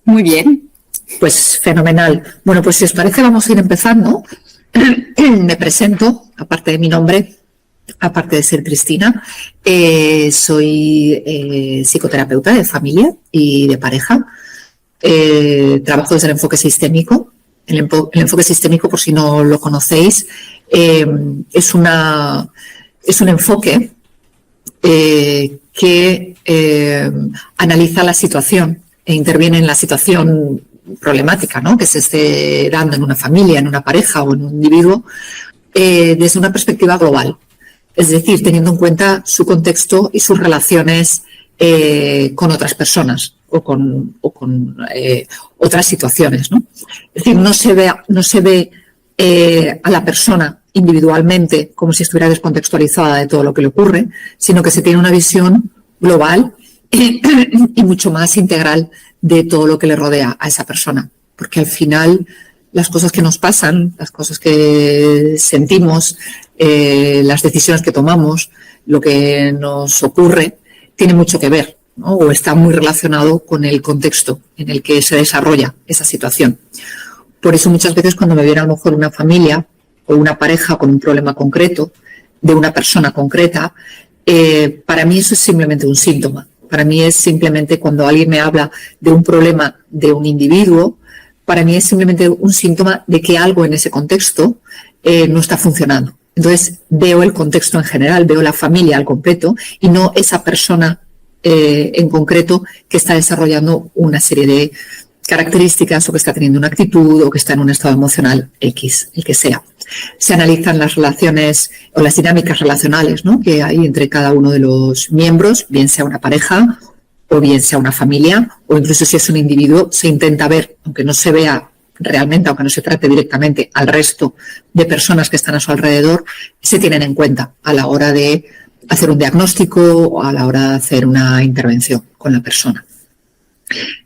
Muy bien. Pues fenomenal. Bueno, pues si os parece vamos a ir empezando. Me presento, aparte de mi nombre, aparte de ser Cristina, soy psicoterapeuta de familia y de pareja. Trabajo desde el enfoque sistémico. El enfoque sistémico, por si no lo conocéis, es un enfoque que analiza la situación e interviene en la situación problemática, ¿no?, que se esté dando en una familia, en una pareja o en un individuo, desde una perspectiva global. Es decir, teniendo en cuenta su contexto y sus relaciones con otras personas o con otras situaciones, ¿no? Es decir, no se ve a la persona individualmente como si estuviera descontextualizada de todo lo que le ocurre, sino que se tiene una visión global y mucho más integral de todo lo que le rodea a esa persona. Porque al final las cosas que nos pasan, las cosas que sentimos, las decisiones que tomamos, lo que nos ocurre, tiene mucho que ver, ¿no?, o está muy relacionado con el contexto en el que se desarrolla esa situación. Por eso muchas veces cuando me viene a lo mejor una familia o una pareja con un problema concreto, de una persona concreta, para mí eso es simplemente un síntoma. Para mí es simplemente cuando alguien me habla de un problema de un individuo, para mí es simplemente un síntoma de que algo en ese contexto no está funcionando. Entonces veo el contexto en general, veo la familia al completo y no esa persona en concreto que está desarrollando una serie de características o que está teniendo una actitud o que está en un estado emocional X, el que sea. Se analizan las relaciones o las dinámicas relacionales, ¿no?, que hay entre cada uno de los miembros, bien sea una pareja o bien sea una familia, o incluso si es un individuo, se intenta ver, aunque no se vea realmente, aunque no se trate directamente al resto de personas que están a su alrededor, se tienen en cuenta a la hora de hacer un diagnóstico o a la hora de hacer una intervención con la persona.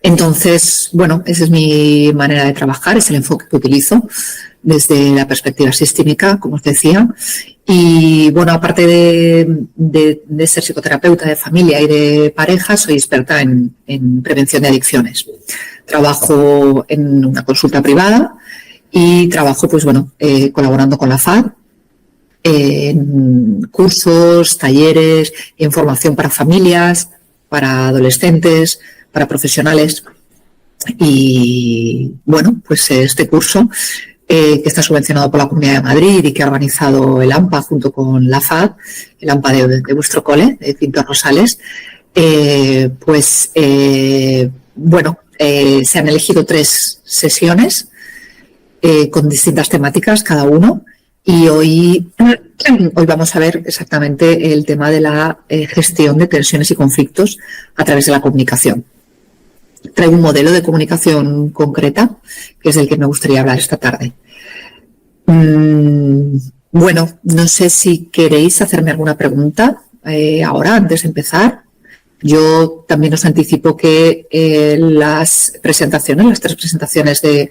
Entonces, bueno, esa es mi manera de trabajar, es el enfoque que utilizo desde la perspectiva sistémica, como os decía. Y bueno, aparte de ser psicoterapeuta de familia y de pareja, soy experta en prevención de adicciones. Trabajo en una consulta privada y trabajo, pues bueno, colaborando con la FAD en cursos, talleres, en formación para familias, para adolescentes, para profesionales. Y bueno, pues este curso que está subvencionado por la Comunidad de Madrid y que ha organizado el AMPA junto con la FAD, el AMPA de vuestro cole, de Pintor Rosales, bueno, se han elegido 3 sesiones con distintas temáticas cada uno, y hoy vamos a ver exactamente el tema de la gestión de tensiones y conflictos a través de la comunicación. Traigo un modelo de comunicación concreta, que es del que me gustaría hablar esta tarde. Bueno, no sé si queréis hacerme alguna pregunta ahora, antes de empezar. Yo también os anticipo que las 3 presentaciones de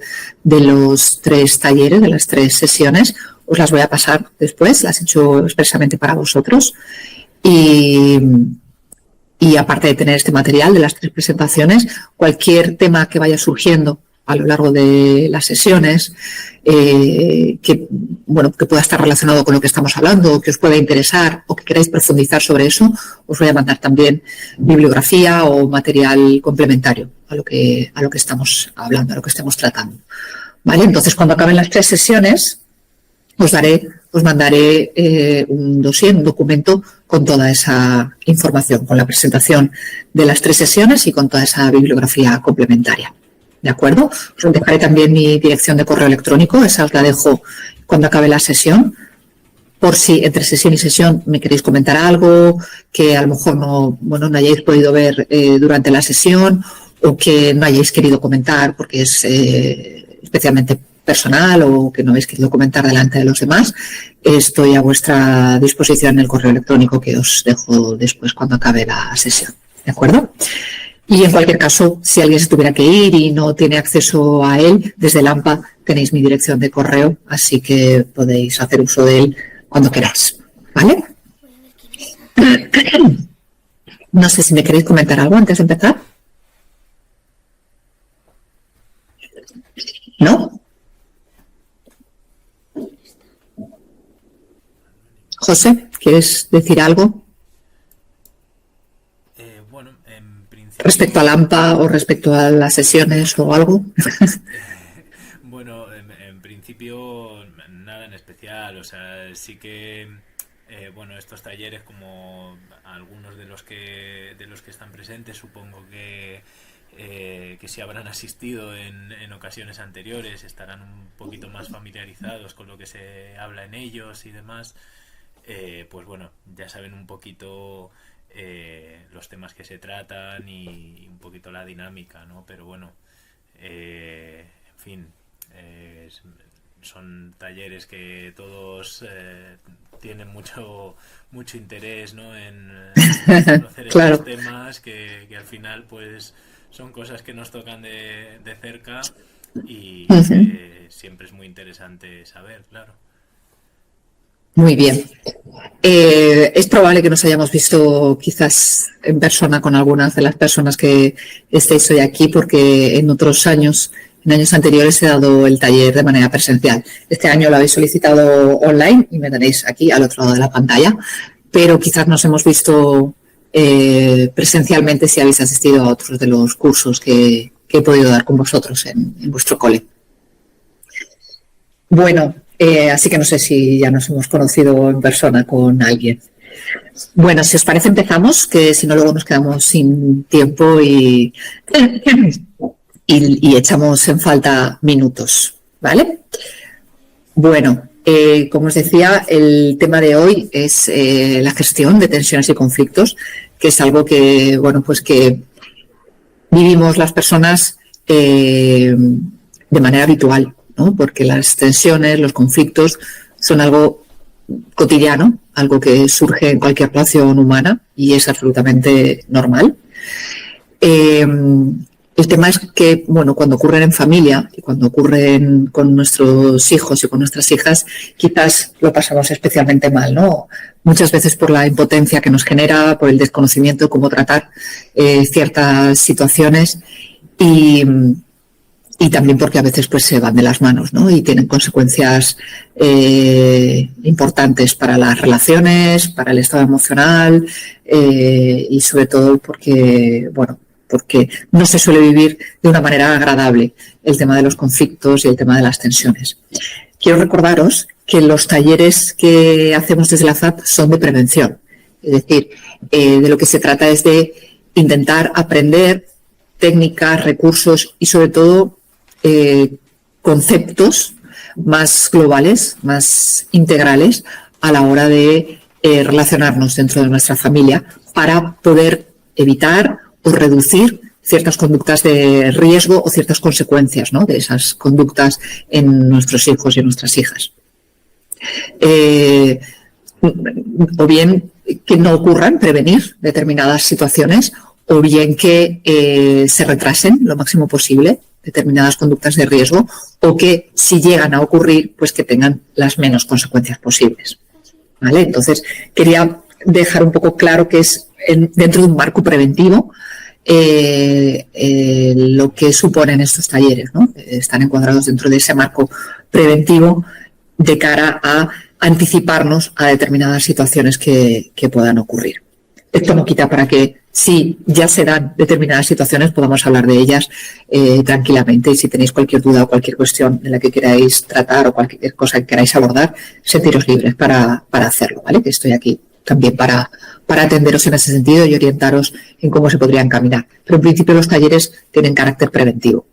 los 3 talleres, de las 3 sesiones, os las voy a pasar después, las he hecho expresamente para vosotros. Y aparte de tener este material de las 3 presentaciones, cualquier tema que vaya surgiendo a lo largo de las sesiones, que pueda estar relacionado con lo que estamos hablando, o que os pueda interesar o que queráis profundizar sobre eso, os voy a mandar también bibliografía o material complementario a lo que estamos hablando, a lo que estemos tratando. ¿Vale? Entonces, cuando acaben las 3 sesiones, os mandaré un dossier, un documento con toda esa información, con la presentación de las 3 sesiones y con toda esa bibliografía complementaria. ¿De acuerdo? Os dejaré también mi dirección de correo electrónico, esa os la dejo cuando acabe la sesión, por si entre sesión y sesión me queréis comentar algo que a lo mejor no hayáis podido ver durante la sesión, o que no hayáis querido comentar porque es especialmente personal o que no habéis querido comentar delante de los demás. Estoy a vuestra disposición en el correo electrónico que os dejo después cuando acabe la sesión. ¿De acuerdo? Y en cualquier caso, si alguien se tuviera que ir y no tiene acceso a él, desde el AMPA tenéis mi dirección de correo, así que podéis hacer uso de él cuando queráis. ¿Vale? No sé si me queréis comentar algo antes de empezar. José, ¿quieres decir algo Bueno, en respecto al principio, AMPA o respecto a las sesiones o algo? bueno, en principio nada en especial. O sea, sí que, bueno, estos talleres, como algunos de los que están presentes, supongo que si habrán asistido en ocasiones anteriores, estarán un poquito más familiarizados con lo que se habla en ellos y demás. Pues bueno, ya saben un poquito los temas que se tratan y un poquito la dinámica, ¿no? Pero bueno, en fin, son talleres que todos tienen mucho interés, ¿no? En conocer estos Claro. temas que al final pues son cosas que nos tocan de cerca y Ujú. que siempre es muy interesante saber, claro. Muy bien. Es probable que nos hayamos visto quizás en persona con algunas de las personas que estéis hoy aquí, porque en otros años, en años anteriores, he dado el taller de manera presencial. Este año lo habéis solicitado online y me tenéis aquí al otro lado de la pantalla, pero quizás nos hemos visto presencialmente si habéis asistido a otros de los cursos que he podido dar con vosotros en vuestro cole. Bueno, así que no sé si ya nos hemos conocido en persona con alguien. Bueno, si os parece empezamos, que si no luego nos quedamos sin tiempo y echamos en falta minutos, ¿vale? Bueno, como os decía, el tema de hoy es la gestión de tensiones y conflictos, que es algo que, bueno, pues que vivimos las personas de manera habitual, ¿no? Porque las tensiones, los conflictos son algo cotidiano, algo que surge en cualquier relación humana y es absolutamente normal. Eh, el tema es que, bueno, cuando ocurren en familia y cuando ocurren con nuestros hijos y con nuestras hijas, quizás lo pasamos especialmente mal, ¿no? Muchas veces por la impotencia que nos genera, por el desconocimiento de cómo tratar ciertas situaciones y, y también porque a veces pues se van de las manos, ¿no? Y tienen consecuencias importantes para las relaciones, para el estado emocional y sobre todo porque, bueno, porque no se suele vivir de una manera agradable el tema de los conflictos y el tema de las tensiones. Quiero recordaros que los talleres que hacemos desde la FAP son de prevención, es decir, de lo que se trata es de intentar aprender técnicas, recursos y sobre todo conceptos más globales, más integrales a la hora de relacionarnos dentro de nuestra familia para poder evitar o reducir ciertas conductas de riesgo o ciertas consecuencias, ¿no?, de esas conductas en nuestros hijos y en nuestras hijas. O bien que no ocurran, prevenir determinadas situaciones, o bien que se retrasen lo máximo posible determinadas conductas de riesgo, o que si llegan a ocurrir, pues que tengan las menos consecuencias posibles, ¿vale? Entonces, quería dejar un poco claro que es dentro de un marco preventivo lo que suponen estos talleres, ¿no? Están encuadrados dentro de ese marco preventivo de cara a anticiparnos a determinadas situaciones que puedan ocurrir. Esto no quita para que, si ya se dan determinadas situaciones, podamos hablar de ellas tranquilamente, y si tenéis cualquier duda o cualquier cuestión en la que queráis tratar o cualquier cosa que queráis abordar, sentiros libres para hacerlo, ¿vale? Que estoy aquí también para atenderos en ese sentido y orientaros en cómo se podría encaminar. Pero en principio los talleres tienen carácter preventivo.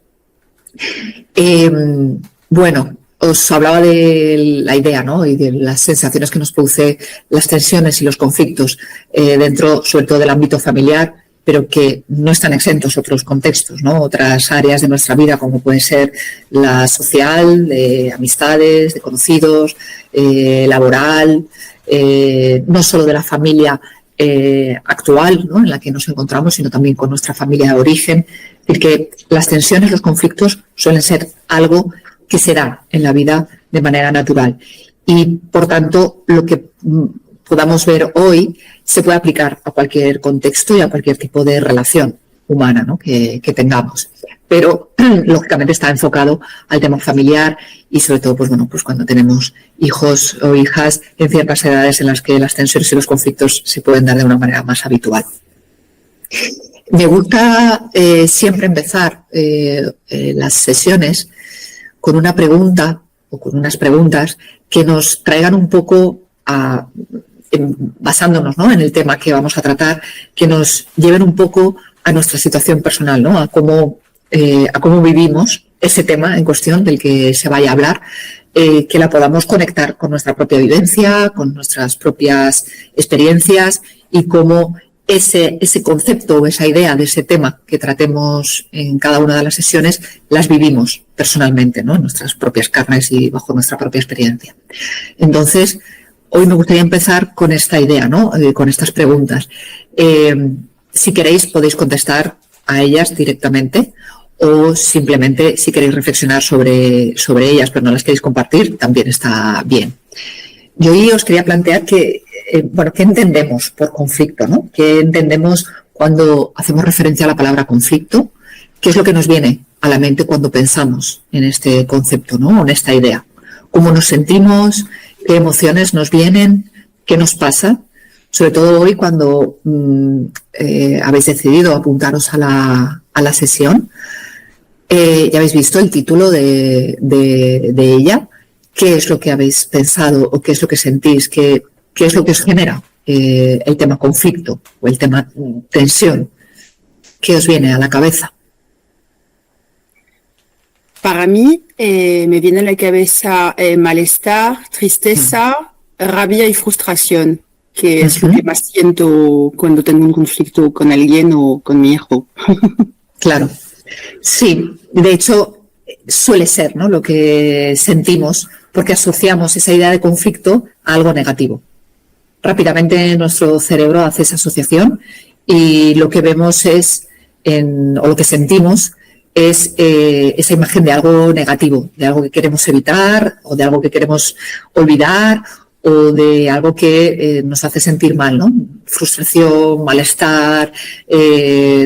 Bueno, os hablaba de la idea, ¿no?, y de las sensaciones que nos produce las tensiones y los conflictos dentro, sobre todo, del ámbito familiar, pero que no están exentos otros contextos, ¿no?, otras áreas de nuestra vida, como puede ser la social, de amistades, de conocidos, laboral, no solo de la familia actual, ¿no?, en la que nos encontramos, sino también con nuestra familia de origen. Es decir, que las tensiones, los conflictos suelen ser algo que se da en la vida de manera natural y, por tanto, lo que podamos ver hoy se puede aplicar a cualquier contexto y a cualquier tipo de relación humana, ¿no?, que tengamos. pero lógicamente está enfocado al tema familiar y sobre todo, pues bueno, pues cuando tenemos hijos o hijas en ciertas edades en las que las tensiones y los conflictos se pueden dar de una manera más habitual. Me gusta siempre empezar las sesiones con una pregunta o con unas preguntas que nos traigan un poco basándonos, ¿no?, en el tema que vamos a tratar, que nos lleven un poco a nuestra situación personal, ¿no?, a cómo vivimos ese tema en cuestión del que se vaya a hablar, que la podamos conectar con nuestra propia vivencia, con nuestras propias experiencias y cómo ese concepto o esa idea de ese tema que tratemos en cada una de las sesiones las vivimos personalmente, ¿no?, en nuestras propias carnes y bajo nuestra propia experiencia. Entonces, hoy me gustaría empezar con esta idea, ¿no?, con estas preguntas. Si queréis, podéis contestar a ellas directamente o simplemente si queréis reflexionar sobre ellas, pero no las queréis compartir, también está bien. Yo hoy os quería plantear ¿qué entendemos por conflicto, ¿no? ¿Qué entendemos cuando hacemos referencia a la palabra conflicto? ¿Qué es lo que nos viene a la mente cuando pensamos en este concepto, ¿no?, en esta idea? ¿Cómo nos sentimos? ¿Qué emociones nos vienen? ¿Qué nos pasa? Sobre todo hoy cuando habéis decidido apuntaros a la sesión. Ya habéis visto el título de ella. ¿Qué es lo que habéis pensado o qué es lo que sentís? ¿Qué es lo que os genera el tema conflicto o el tema tensión? ¿Qué os viene a la cabeza? Para mí me viene a la cabeza malestar, tristeza, rabia y frustración, que es lo que más siento cuando tengo un conflicto con alguien o con mi hijo. Claro. Sí, de hecho suele ser, ¿no?, lo que sentimos porque asociamos esa idea de conflicto a algo negativo. Rápidamente nuestro cerebro hace esa asociación y lo que vemos o lo que sentimos es esa imagen de algo negativo, de algo que queremos evitar o de algo que queremos olvidar o de algo que nos hace sentir mal, ¿no? Frustración, malestar,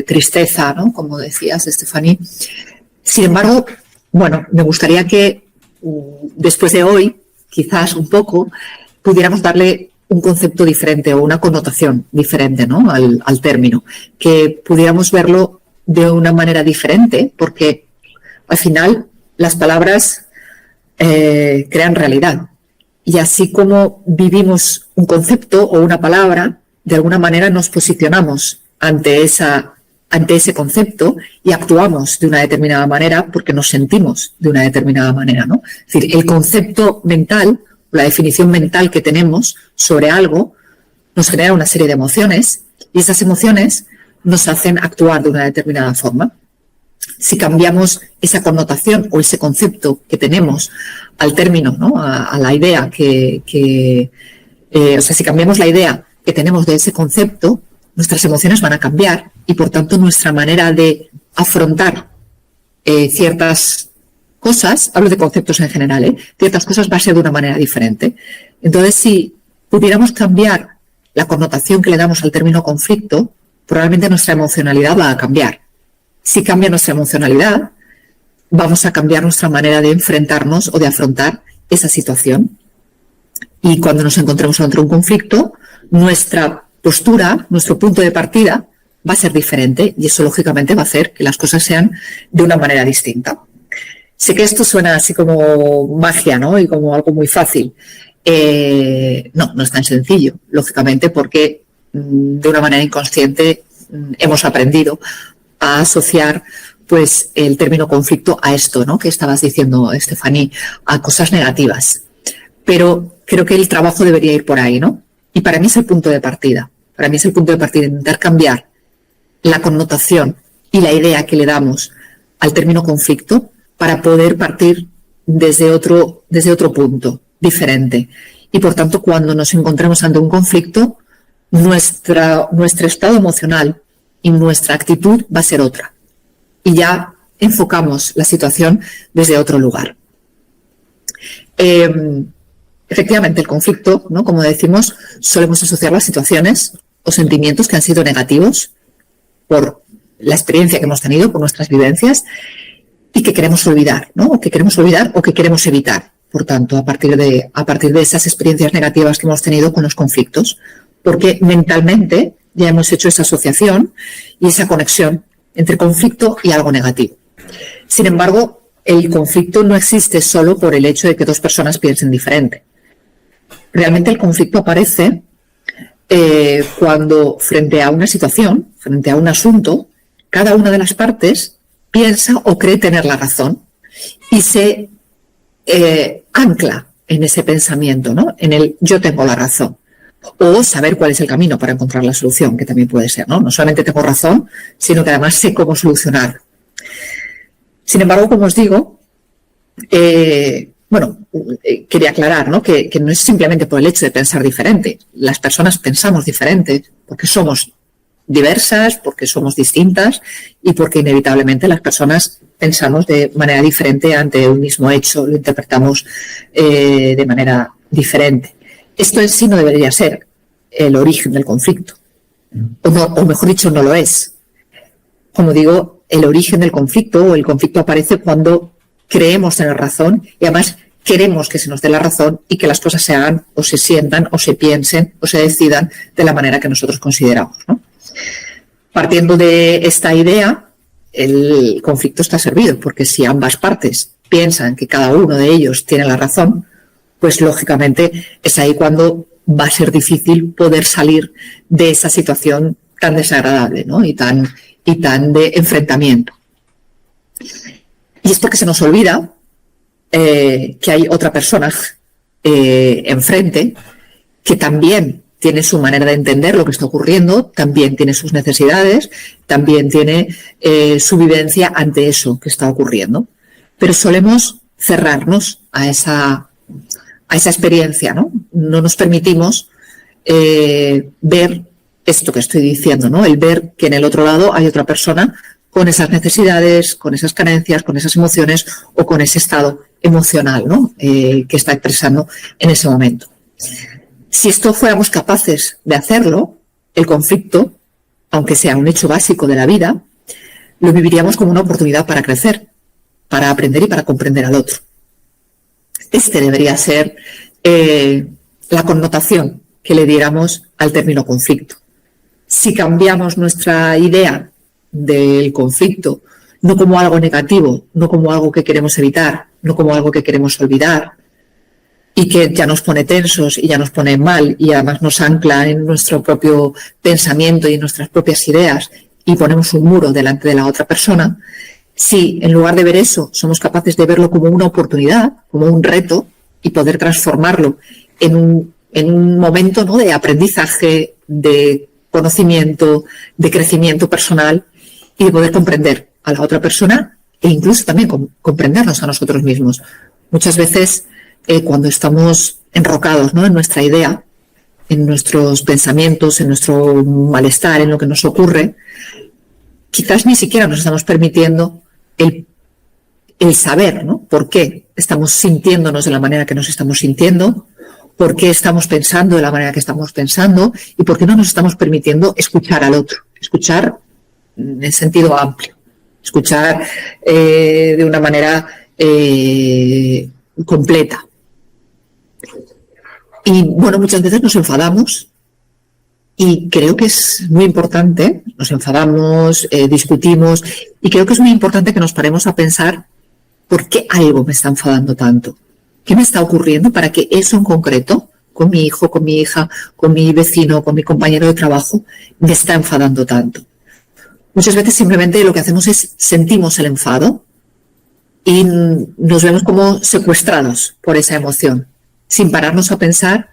tristeza, ¿no?, como decías, Estefanía. Sin embargo, bueno, me gustaría que después de hoy, quizás un poco, pudiéramos darle un concepto diferente o una connotación diferente, ¿no?, al término, que pudiéramos verlo de una manera diferente, porque al final las palabras crean realidad. Y así como vivimos un concepto o una palabra, de alguna manera nos posicionamos ante ese concepto y actuamos de una determinada manera porque nos sentimos de una determinada manera, ¿no? Es decir, el concepto mental, la definición mental que tenemos sobre algo, nos genera una serie de emociones y esas emociones nos hacen actuar de una determinada forma. Si cambiamos esa connotación o ese concepto que tenemos al término, ¿no?, a la idea si cambiamos la idea que tenemos de ese concepto, nuestras emociones van a cambiar y, por tanto, nuestra manera de afrontar ciertas cosas, hablo de conceptos en general, ciertas cosas va a ser de una manera diferente. Entonces, si pudiéramos cambiar la connotación que le damos al término conflicto, probablemente nuestra emocionalidad va a cambiar. Si cambia nuestra emocionalidad, vamos a cambiar nuestra manera de enfrentarnos o de afrontar esa situación. Y cuando nos encontremos ante un conflicto, nuestra postura, nuestro punto de partida va a ser diferente y eso lógicamente va a hacer que las cosas sean de una manera distinta. Sé que esto suena así como magia, ¿no?, y como algo muy fácil. No es tan sencillo, lógicamente, porque de una manera inconsciente hemos aprendido a asociar pues el término conflicto a esto, ¿no?, que estabas diciendo, Estefanía, a cosas negativas. Pero creo que el trabajo debería ir por ahí, ¿no? Y para mí es el punto de partida. Para mí es el punto de partida, intentar cambiar la connotación y la idea que le damos al término conflicto para poder partir desde otro punto diferente. Y por tanto, cuando nos encontremos ante un conflicto, nuestro estado emocional y nuestra actitud va a ser otra. Y ya enfocamos la situación desde otro lugar. Efectivamente, el conflicto, ¿no?, como decimos, solemos asociar las situaciones o sentimientos que han sido negativos por la experiencia que hemos tenido, por nuestras vivencias, y que queremos olvidar, ¿no? O que queremos olvidar o que queremos evitar. Por tanto, a partir de esas experiencias negativas que hemos tenido con los conflictos, porque mentalmente ya hemos hecho esa asociación y esa conexión entre conflicto y algo negativo. Sin embargo, el conflicto no existe solo por el hecho de que dos personas piensen diferente. Realmente el conflicto aparece cuando frente a una situación, frente a un asunto, cada una de las partes piensa o cree tener la razón y se ancla en ese pensamiento, ¿no? En el yo tengo la razón. O saber cuál es el camino para encontrar la solución, que también puede ser, ¿no? No solamente tengo razón, sino que además sé cómo solucionarlo. Sin embargo, como os digo, quería aclarar, ¿no? Que no es simplemente por el hecho de pensar diferente. Las personas pensamos diferente porque somos diversas, porque somos distintas y porque inevitablemente las personas pensamos de manera diferente ante un mismo hecho, lo interpretamos de manera diferente. Esto en sí no debería ser el origen del conflicto, o mejor dicho, no lo es. Como digo, el origen del conflicto o el conflicto aparece cuando creemos tener razón y además queremos que se nos dé la razón y que las cosas se hagan o se sientan o se piensen o se decidan de la manera que nosotros consideramos, ¿no? Partiendo de esta idea, el conflicto está servido, porque si ambas partes piensan que cada uno de ellos tiene la razón, pues lógicamente es ahí cuando va a ser difícil poder salir de esa situación tan desagradable, ¿no? y tan de enfrentamiento. Y es porque se nos olvida que hay otra persona enfrente que también tiene su manera de entender lo que está ocurriendo, también tiene sus necesidades, también tiene su vivencia ante eso que está ocurriendo. Pero solemos cerrarnos a esa experiencia, ¿no? No nos permitimos ver esto que estoy diciendo, ¿no? El ver que en el otro lado hay otra persona con esas necesidades, con esas carencias, con esas emociones o con ese estado emocional, ¿no? Que está expresando en ese momento. Si esto fuéramos capaces de hacerlo, el conflicto, aunque sea un hecho básico de la vida, lo viviríamos como una oportunidad para crecer, para aprender y para comprender al otro. Este debería ser la connotación que le diéramos al término conflicto. Si cambiamos nuestra idea del conflicto, no como algo negativo, no como algo que queremos evitar, no como algo que queremos olvidar y que ya nos pone tensos y ya nos pone mal y además nos ancla en nuestro propio pensamiento y en nuestras propias ideas y ponemos un muro delante de la otra persona, si en lugar de ver eso somos capaces de verlo como una oportunidad, como un reto y poder transformarlo en un momento, ¿no?, de aprendizaje, de conocimiento, de crecimiento personal y de poder comprender a la otra persona e incluso también comprendernos a nosotros mismos. Muchas veces cuando estamos enrocados, ¿no?, en nuestra idea, en nuestros pensamientos, en nuestro malestar, en lo que nos ocurre, quizás ni siquiera nos estamos permitiendo el saber, ¿no?, por qué estamos sintiéndonos de la manera que nos estamos sintiendo, por qué estamos pensando de la manera que estamos pensando y por qué no nos estamos permitiendo escuchar al otro, escuchar en sentido amplio, escuchar de una manera completa. Y bueno, muchas veces nos enfadamos y creo que es muy importante, nos enfadamos, discutimos y creo que es muy importante que nos paremos a pensar por qué algo me está enfadando tanto. ¿Qué me está ocurriendo para que eso en concreto, con mi hijo, con mi hija, con mi vecino, con mi compañero de trabajo, me está enfadando tanto? Muchas veces simplemente lo que hacemos es sentimos el enfado y nos vemos como secuestrados por esa emoción, sin pararnos a pensar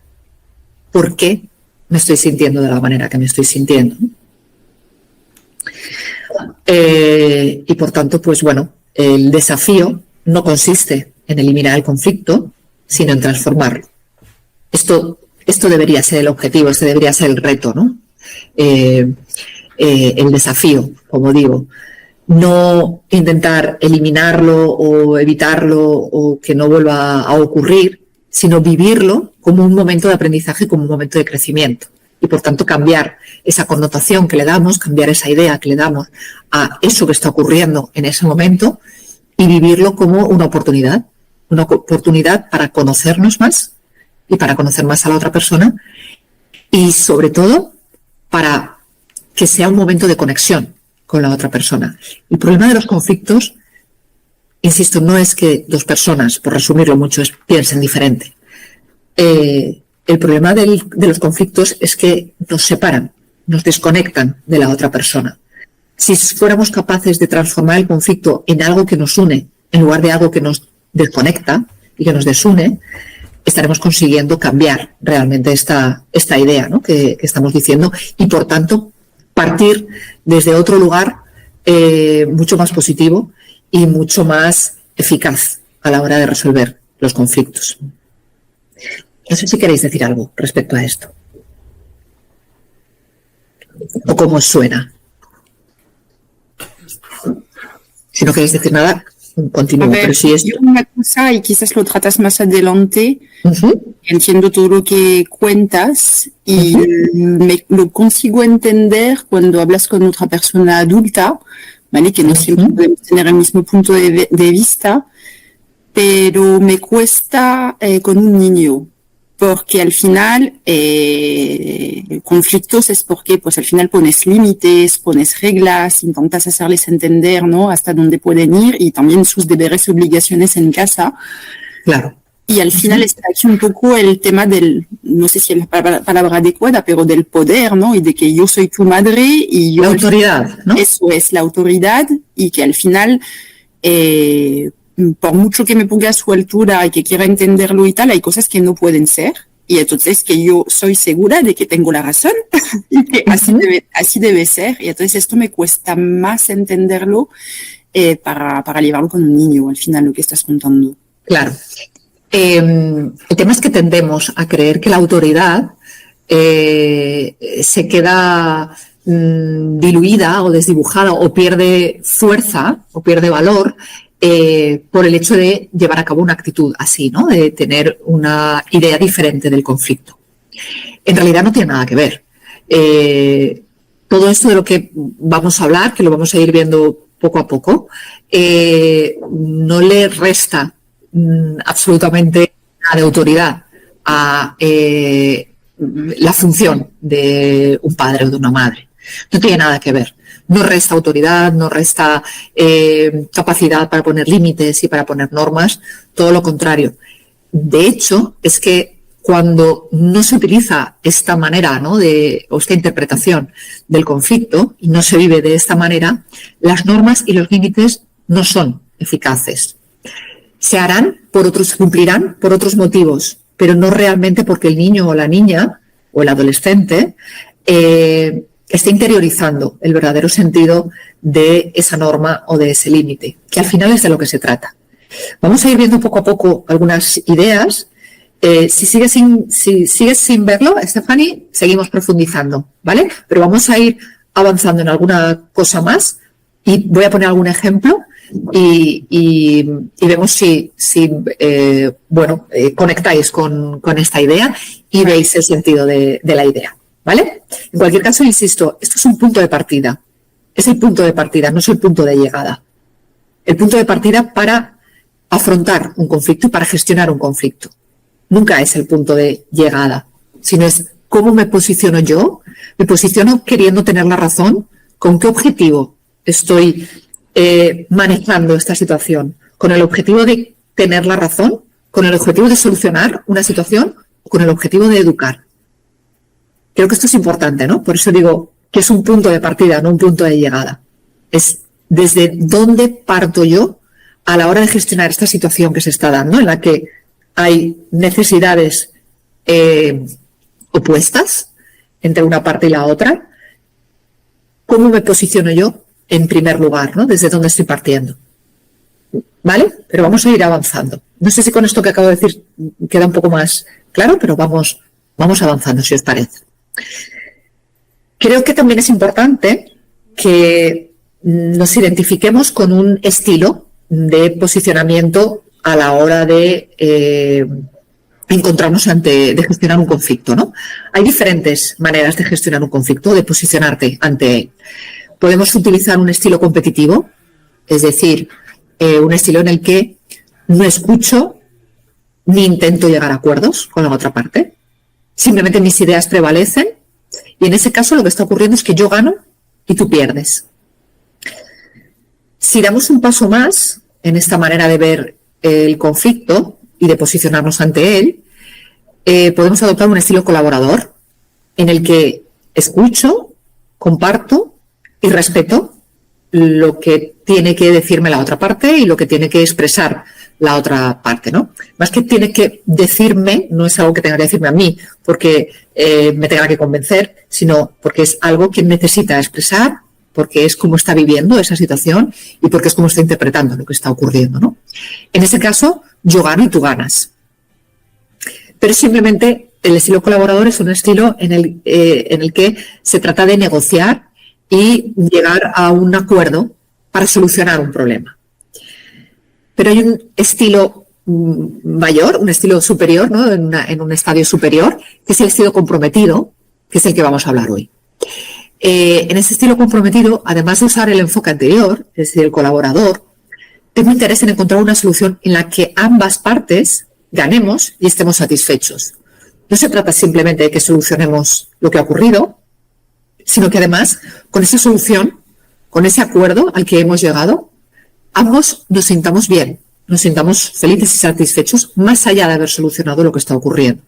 por qué me estoy sintiendo de la manera que me estoy sintiendo. Y por tanto, pues bueno, el desafío no consiste en eliminar el conflicto, sino en transformarlo. Esto debería ser el objetivo, este debería ser el reto, ¿no? El desafío, como digo. No intentar eliminarlo o evitarlo o que no vuelva a ocurrir, sino vivirlo como un momento de aprendizaje, como un momento de crecimiento. Y por tanto cambiar esa connotación que le damos, cambiar esa idea que le damos a eso que está ocurriendo en ese momento y vivirlo como una oportunidad para conocernos más y para conocer más a la otra persona y sobre todo para que sea un momento de conexión con la otra persona. El problema de los conflictos, insisto, no es que dos personas, por resumirlo mucho, piensen diferente. El problema de los conflictos es que nos separan, nos desconectan de la otra persona. Si fuéramos capaces de transformar el conflicto en algo que nos une, en lugar de algo que nos desconecta y que nos desune, estaremos consiguiendo cambiar realmente esta idea, ¿no?, que estamos diciendo y, por tanto, partir desde otro lugar mucho más positivo y mucho más eficaz a la hora de resolver los conflictos. No sé si queréis decir algo respecto a esto. ¿O cómo os suena? Si no queréis decir nada, continúo. A ver, pero si es... yo una cosa, y quizás lo tratas más adelante, entiendo todo lo que cuentas y lo consigo entender cuando hablas con otra persona adulta, ¿vale? Que no siempre podemos tener el mismo punto de vista, pero me cuesta con un niño. Porque al final, conflictos es porque, pues al final pones límites, pones reglas, intentas hacerles entender, ¿no?, hasta dónde pueden ir y también sus deberes y obligaciones en casa. Claro. Y al final está aquí un poco el tema del, no sé si es la palabra adecuada, pero del poder, ¿no? Y de que yo soy tu madre y yo... La autoridad, ¿no? Eso es, la autoridad, y que al final... por mucho que me ponga a su altura y que quiera entenderlo y tal, hay cosas que no pueden ser. Y entonces que yo soy segura de que tengo la razón y que así debe ser. Y entonces esto me cuesta más entenderlo para llevarlo con un niño, al final, lo que estás contando. Claro. El tema es que tendemos a creer que la autoridad se queda diluida o desdibujada o pierde fuerza o pierde valor por el hecho de llevar a cabo una actitud así, ¿no?, de tener una idea diferente del conflicto. En realidad no tiene nada que ver. Todo esto de lo que vamos a hablar, que lo vamos a ir viendo poco a poco, no le resta absolutamente nada de autoridad a la función de un padre o de una madre. No tiene nada que ver. No resta autoridad, no resta capacidad para poner límites y para poner normas, todo lo contrario. De hecho, es que cuando no se utiliza esta manera, ¿no?, o esta interpretación del conflicto y no se vive de esta manera, las normas y los límites no son eficaces. Se cumplirán por otros motivos, pero no realmente porque el niño o la niña o el adolescente está interiorizando el verdadero sentido de esa norma o de ese límite, que al final es de lo que se trata. Vamos a ir viendo poco a poco algunas ideas. Si sigues sin verlo, Stephanie, seguimos profundizando, ¿vale? Pero vamos a ir avanzando en alguna cosa más y voy a poner algún ejemplo y vemos si conectáis con esta idea y veis el sentido de la idea. ¿Vale? En cualquier caso, insisto, esto es un punto de partida. Es el punto de partida, no es el punto de llegada. El punto de partida para afrontar un conflicto y para gestionar un conflicto. Nunca es el punto de llegada, sino es cómo me posiciono yo. Me posiciono queriendo tener la razón. ¿Con qué objetivo estoy manejando esta situación? ¿Con el objetivo de tener la razón? ¿Con el objetivo de solucionar una situación? ¿O con el objetivo de educar? Creo que esto es importante, ¿no? Por eso digo que es un punto de partida, no un punto de llegada. Es desde dónde parto yo a la hora de gestionar esta situación que se está dando, en la que hay necesidades opuestas entre una parte y la otra. ¿Cómo me posiciono yo en primer lugar, ¿no? Desde dónde estoy partiendo. ¿Vale? Pero vamos a ir avanzando. No sé si con esto que acabo de decir queda un poco más claro, pero vamos avanzando, si os parece. Creo que también es importante que nos identifiquemos con un estilo de posicionamiento a la hora de encontrarnos de gestionar un conflicto, ¿no? Hay diferentes maneras de gestionar un conflicto, de posicionarte ante él. Podemos utilizar un estilo competitivo, es decir, un estilo en el que no escucho ni intento llegar a acuerdos con la otra parte. Simplemente mis ideas prevalecen y en ese caso lo que está ocurriendo es que yo gano y tú pierdes. Si damos un paso más en esta manera de ver el conflicto y de posicionarnos ante él, podemos adoptar un estilo colaborador en el que escucho, comparto y respeto lo que tiene que decirme la otra parte y lo que tiene que expresar la otra parte, ¿no? Más que tiene que decirme, no es algo que tenga que decirme a mí porque me tenga que convencer, sino porque es algo que necesita expresar, porque es como está viviendo esa situación y porque es como está interpretando lo que está ocurriendo, ¿no? En ese caso, yo gano y tú ganas. Pero simplemente el estilo colaborador es un estilo en el que se trata de negociar y llegar a un acuerdo para solucionar un problema. Pero hay un estilo mayor, un estilo superior, ¿no? En un estadio superior, que es el estilo comprometido, que es el que vamos a hablar hoy. En ese estilo comprometido, además de usar el enfoque anterior, es decir, el colaborador, tengo interés en encontrar una solución en la que ambas partes ganemos y estemos satisfechos. No se trata simplemente de que solucionemos lo que ha ocurrido, sino que además, con esa solución, con ese acuerdo al que hemos llegado, ambos nos sintamos bien, nos sintamos felices y satisfechos más allá de haber solucionado lo que está ocurriendo.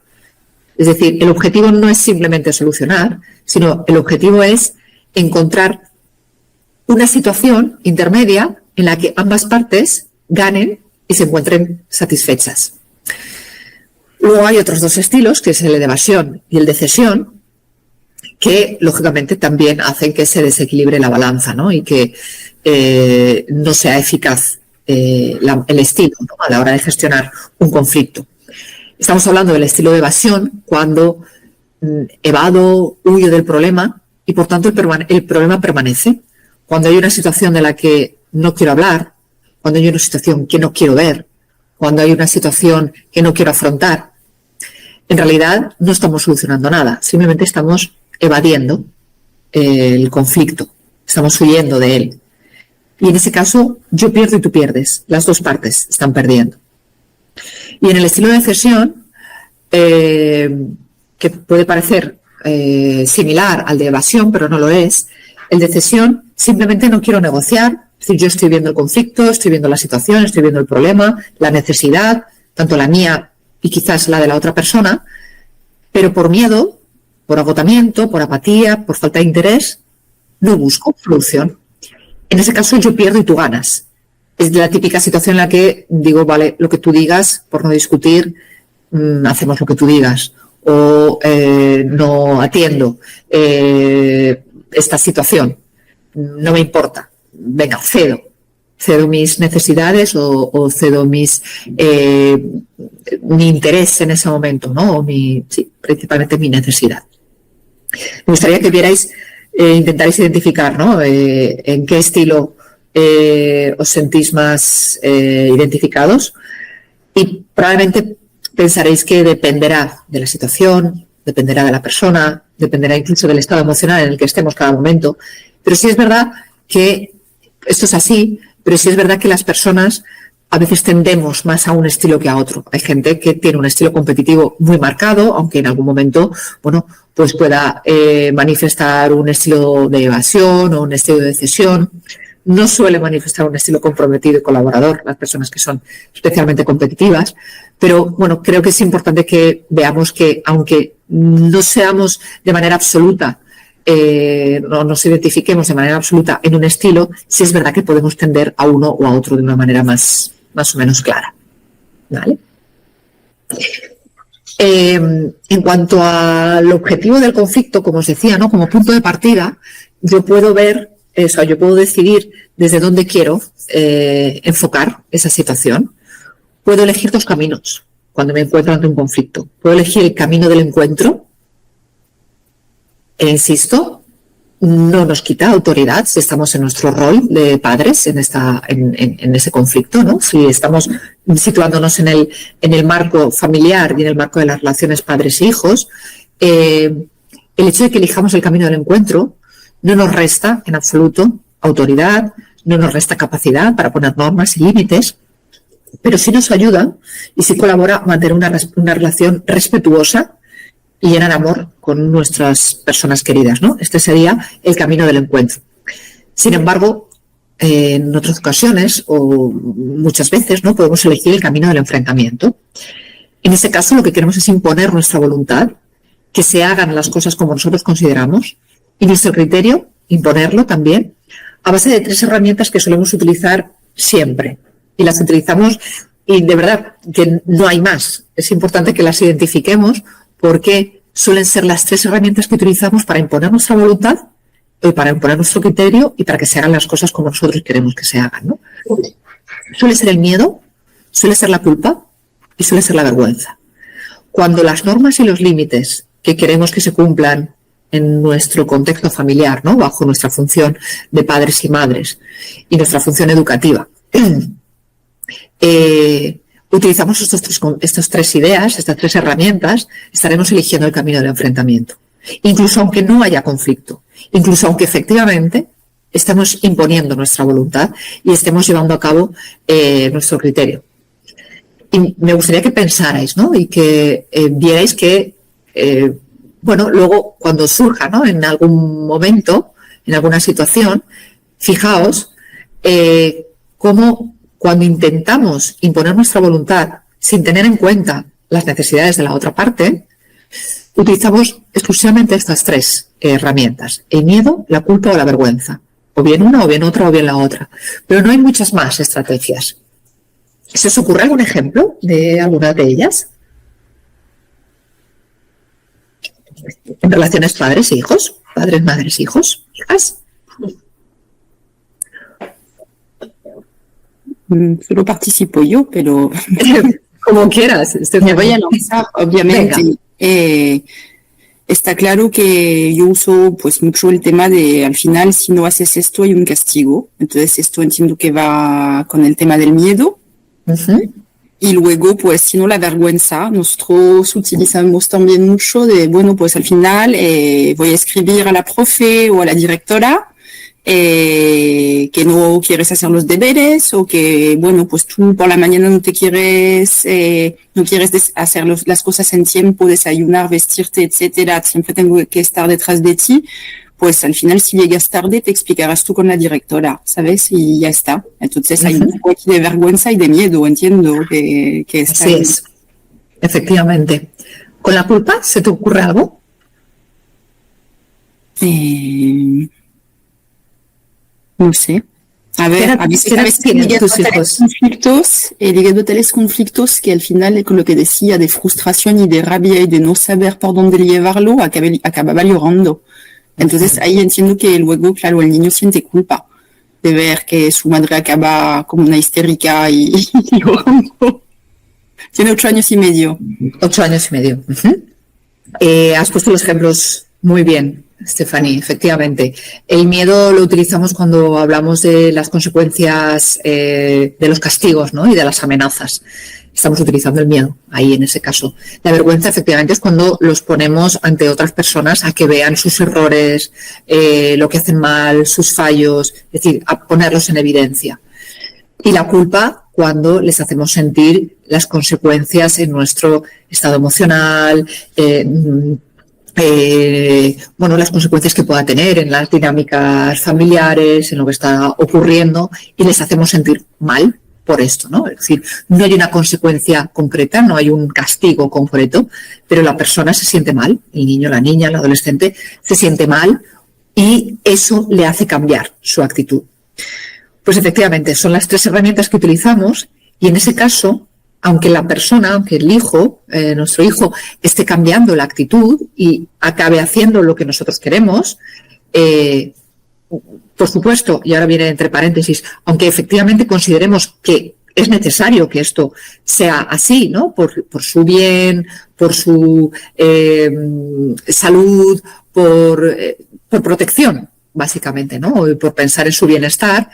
Es decir, el objetivo no es simplemente solucionar, sino el objetivo es encontrar una situación intermedia en la que ambas partes ganen y se encuentren satisfechas. Luego hay otros dos estilos, que es el de evasión y el de cesión, que lógicamente también hacen que se desequilibre la balanza, ¿no? Y que no sea eficaz el estilo, ¿no? A la hora de gestionar un conflicto. Estamos hablando del estilo de evasión cuando evado, huyo del problema y por tanto el problema permanece. Cuando hay una situación de la que no quiero hablar, cuando hay una situación que no quiero ver, cuando hay una situación que no quiero afrontar, en realidad no estamos solucionando nada, simplemente estamos evadiendo el conflicto, estamos huyendo de él. Y en ese caso, yo pierdo y tú pierdes, las dos partes están perdiendo. Y en el estilo de cesión, que puede parecer similar al de evasión, pero no lo es, el de cesión simplemente no quiero negociar, es decir, yo estoy viendo el conflicto, estoy viendo la situación, estoy viendo el problema, la necesidad, tanto la mía y quizás la de la otra persona, pero por miedo, por agotamiento, por apatía, por falta de interés, no busco solución. En ese caso yo pierdo y tú ganas. Es la típica situación en la que digo, vale, lo que tú digas, por no discutir, hacemos lo que tú digas. O no atiendo esta situación. No me importa. Venga, cedo mis necesidades o cedo mi interés en ese momento, ¿no? O principalmente mi necesidad. Me gustaría que vierais, intentarais identificar, ¿no? En qué estilo os sentís más identificados y probablemente pensaréis que dependerá de la situación, dependerá de la persona, dependerá incluso del estado emocional en el que estemos cada momento. Pero sí es verdad que esto es así, pero sí es verdad que las personas a veces tendemos más a un estilo que a otro. Hay gente que tiene un estilo competitivo muy marcado, aunque en algún momento, bueno, pues pueda manifestar un estilo de evasión o un estilo de cesión. No suele manifestar un estilo comprometido y colaborador, las personas que son especialmente competitivas, pero bueno, creo que es importante que veamos que aunque no seamos de manera absoluta, no nos identifiquemos de manera absoluta en un estilo, sí es verdad que podemos tender a uno o a otro de una manera más o menos clara, ¿vale? En cuanto al objetivo del conflicto, como os decía, ¿no? Como punto de partida, yo puedo ver, yo puedo decidir desde dónde quiero enfocar esa situación. Puedo elegir dos caminos cuando me encuentro ante un conflicto. Puedo elegir el camino del encuentro. E insisto, no nos quita autoridad si estamos en nuestro rol de padres en ese conflicto, ¿no? Si estamos situándonos en el marco familiar y en el marco de las relaciones padres e hijos, el hecho de que elijamos el camino del encuentro no nos resta en absoluto autoridad, no nos resta capacidad para poner normas y límites, pero sí nos ayuda y sí colabora a mantener una relación respetuosa y llena de amor con nuestras personas queridas, ¿no? Este sería el camino del encuentro. Sin embargo, en otras ocasiones o muchas veces, ¿no?, podemos elegir el camino del enfrentamiento. En ese caso, lo que queremos es imponer nuestra voluntad, que se hagan las cosas como nosotros consideramos, y nuestro criterio, imponerlo también, a base de 3 herramientas que solemos utilizar siempre. Y las utilizamos, y de verdad que no hay más. Es importante que las identifiquemos porque suelen ser las 3 herramientas que utilizamos para imponer nuestra voluntad, para imponer nuestro criterio y para que se hagan las cosas como nosotros queremos que se hagan, ¿no? Suele ser el miedo, suele ser la culpa y suele ser la vergüenza. Cuando las normas y los límites que queremos que se cumplan en nuestro contexto familiar, ¿no?, bajo nuestra función de padres y madres y nuestra función educativa, utilizamos estas 3 ideas, estas 3 herramientas, estaremos eligiendo el camino del enfrentamiento. Incluso aunque no haya conflicto, incluso aunque efectivamente estemos imponiendo nuestra voluntad y estemos llevando a cabo nuestro criterio. Y me gustaría que pensarais, ¿no?, y que vierais que, bueno, luego cuando surja, ¿no?, en algún momento, en alguna situación, fijaos cómo cuando intentamos imponer nuestra voluntad sin tener en cuenta las necesidades de la otra parte, utilizamos exclusivamente estas 3 herramientas: el miedo, la culpa o la vergüenza. O bien una, o bien otra, o bien la otra. Pero no hay muchas más estrategias. ¿Se os ocurre algún ejemplo de alguna de ellas? En relaciones padres e hijos, padres, madres, hijos, hijas. Solo participo yo, pero Como quieras. me voy a lanzar, obviamente. Está claro que yo uso pues mucho el tema de, al final, si no haces esto hay un castigo. Entonces esto entiendo que va con el tema del miedo. Uh-huh. Y luego, pues, si no, la vergüenza. Nosotros utilizamos también mucho de, bueno, pues al final voy a escribir a la profe o a la directora que no quieres hacer los deberes o que, bueno, pues tú por la mañana no quieres hacer las cosas en tiempo, desayunar, vestirte, etcétera. Siempre tengo que estar detrás de ti. Pues al final, si llegas tarde, te explicarás tú con la directora, ¿sabes? Y ya está. Entonces hay un poco aquí de vergüenza y de miedo, entiendo que está Así es, efectivamente. ¿Con la culpa se te ocurre algo? No sé. A ver, a veces tienen tus hijos? Ligado a tales conflictos que al final, con lo que decía de frustración y de rabia y de no saber por dónde llevarlo, acababa llorando. Entonces ahí entiendo que luego, claro, el niño siente culpa de ver que su madre acaba como una histérica y llorando. Tiene 8 años y medio. 8 años y medio. Uh-huh. Has puesto los ejemplos muy bien, Stephanie, efectivamente. El miedo lo utilizamos cuando hablamos de las consecuencias de los castigos, ¿no?, y de las amenazas. Estamos utilizando el miedo ahí en ese caso. La vergüenza efectivamente es cuando los ponemos ante otras personas a que vean sus errores, lo que hacen mal, sus fallos, es decir, a ponerlos en evidencia. Y la culpa cuando les hacemos sentir las consecuencias en nuestro estado emocional, bueno, las consecuencias que pueda tener en las dinámicas familiares, en lo que está ocurriendo, y les hacemos sentir mal por esto, ¿no? Es decir, no hay una consecuencia concreta, no hay un castigo concreto, pero la persona se siente mal, el niño, la niña, el adolescente se siente mal y eso le hace cambiar su actitud. Pues efectivamente, son las 3 herramientas que utilizamos y en ese caso, aunque la persona, aunque el hijo, nuestro hijo, esté cambiando la actitud y acabe haciendo lo que nosotros queremos, por supuesto, y ahora viene entre paréntesis, aunque efectivamente consideremos que es necesario que esto sea así, ¿no? Por su bien, por su salud, por protección, básicamente, ¿no? Y por pensar en su bienestar,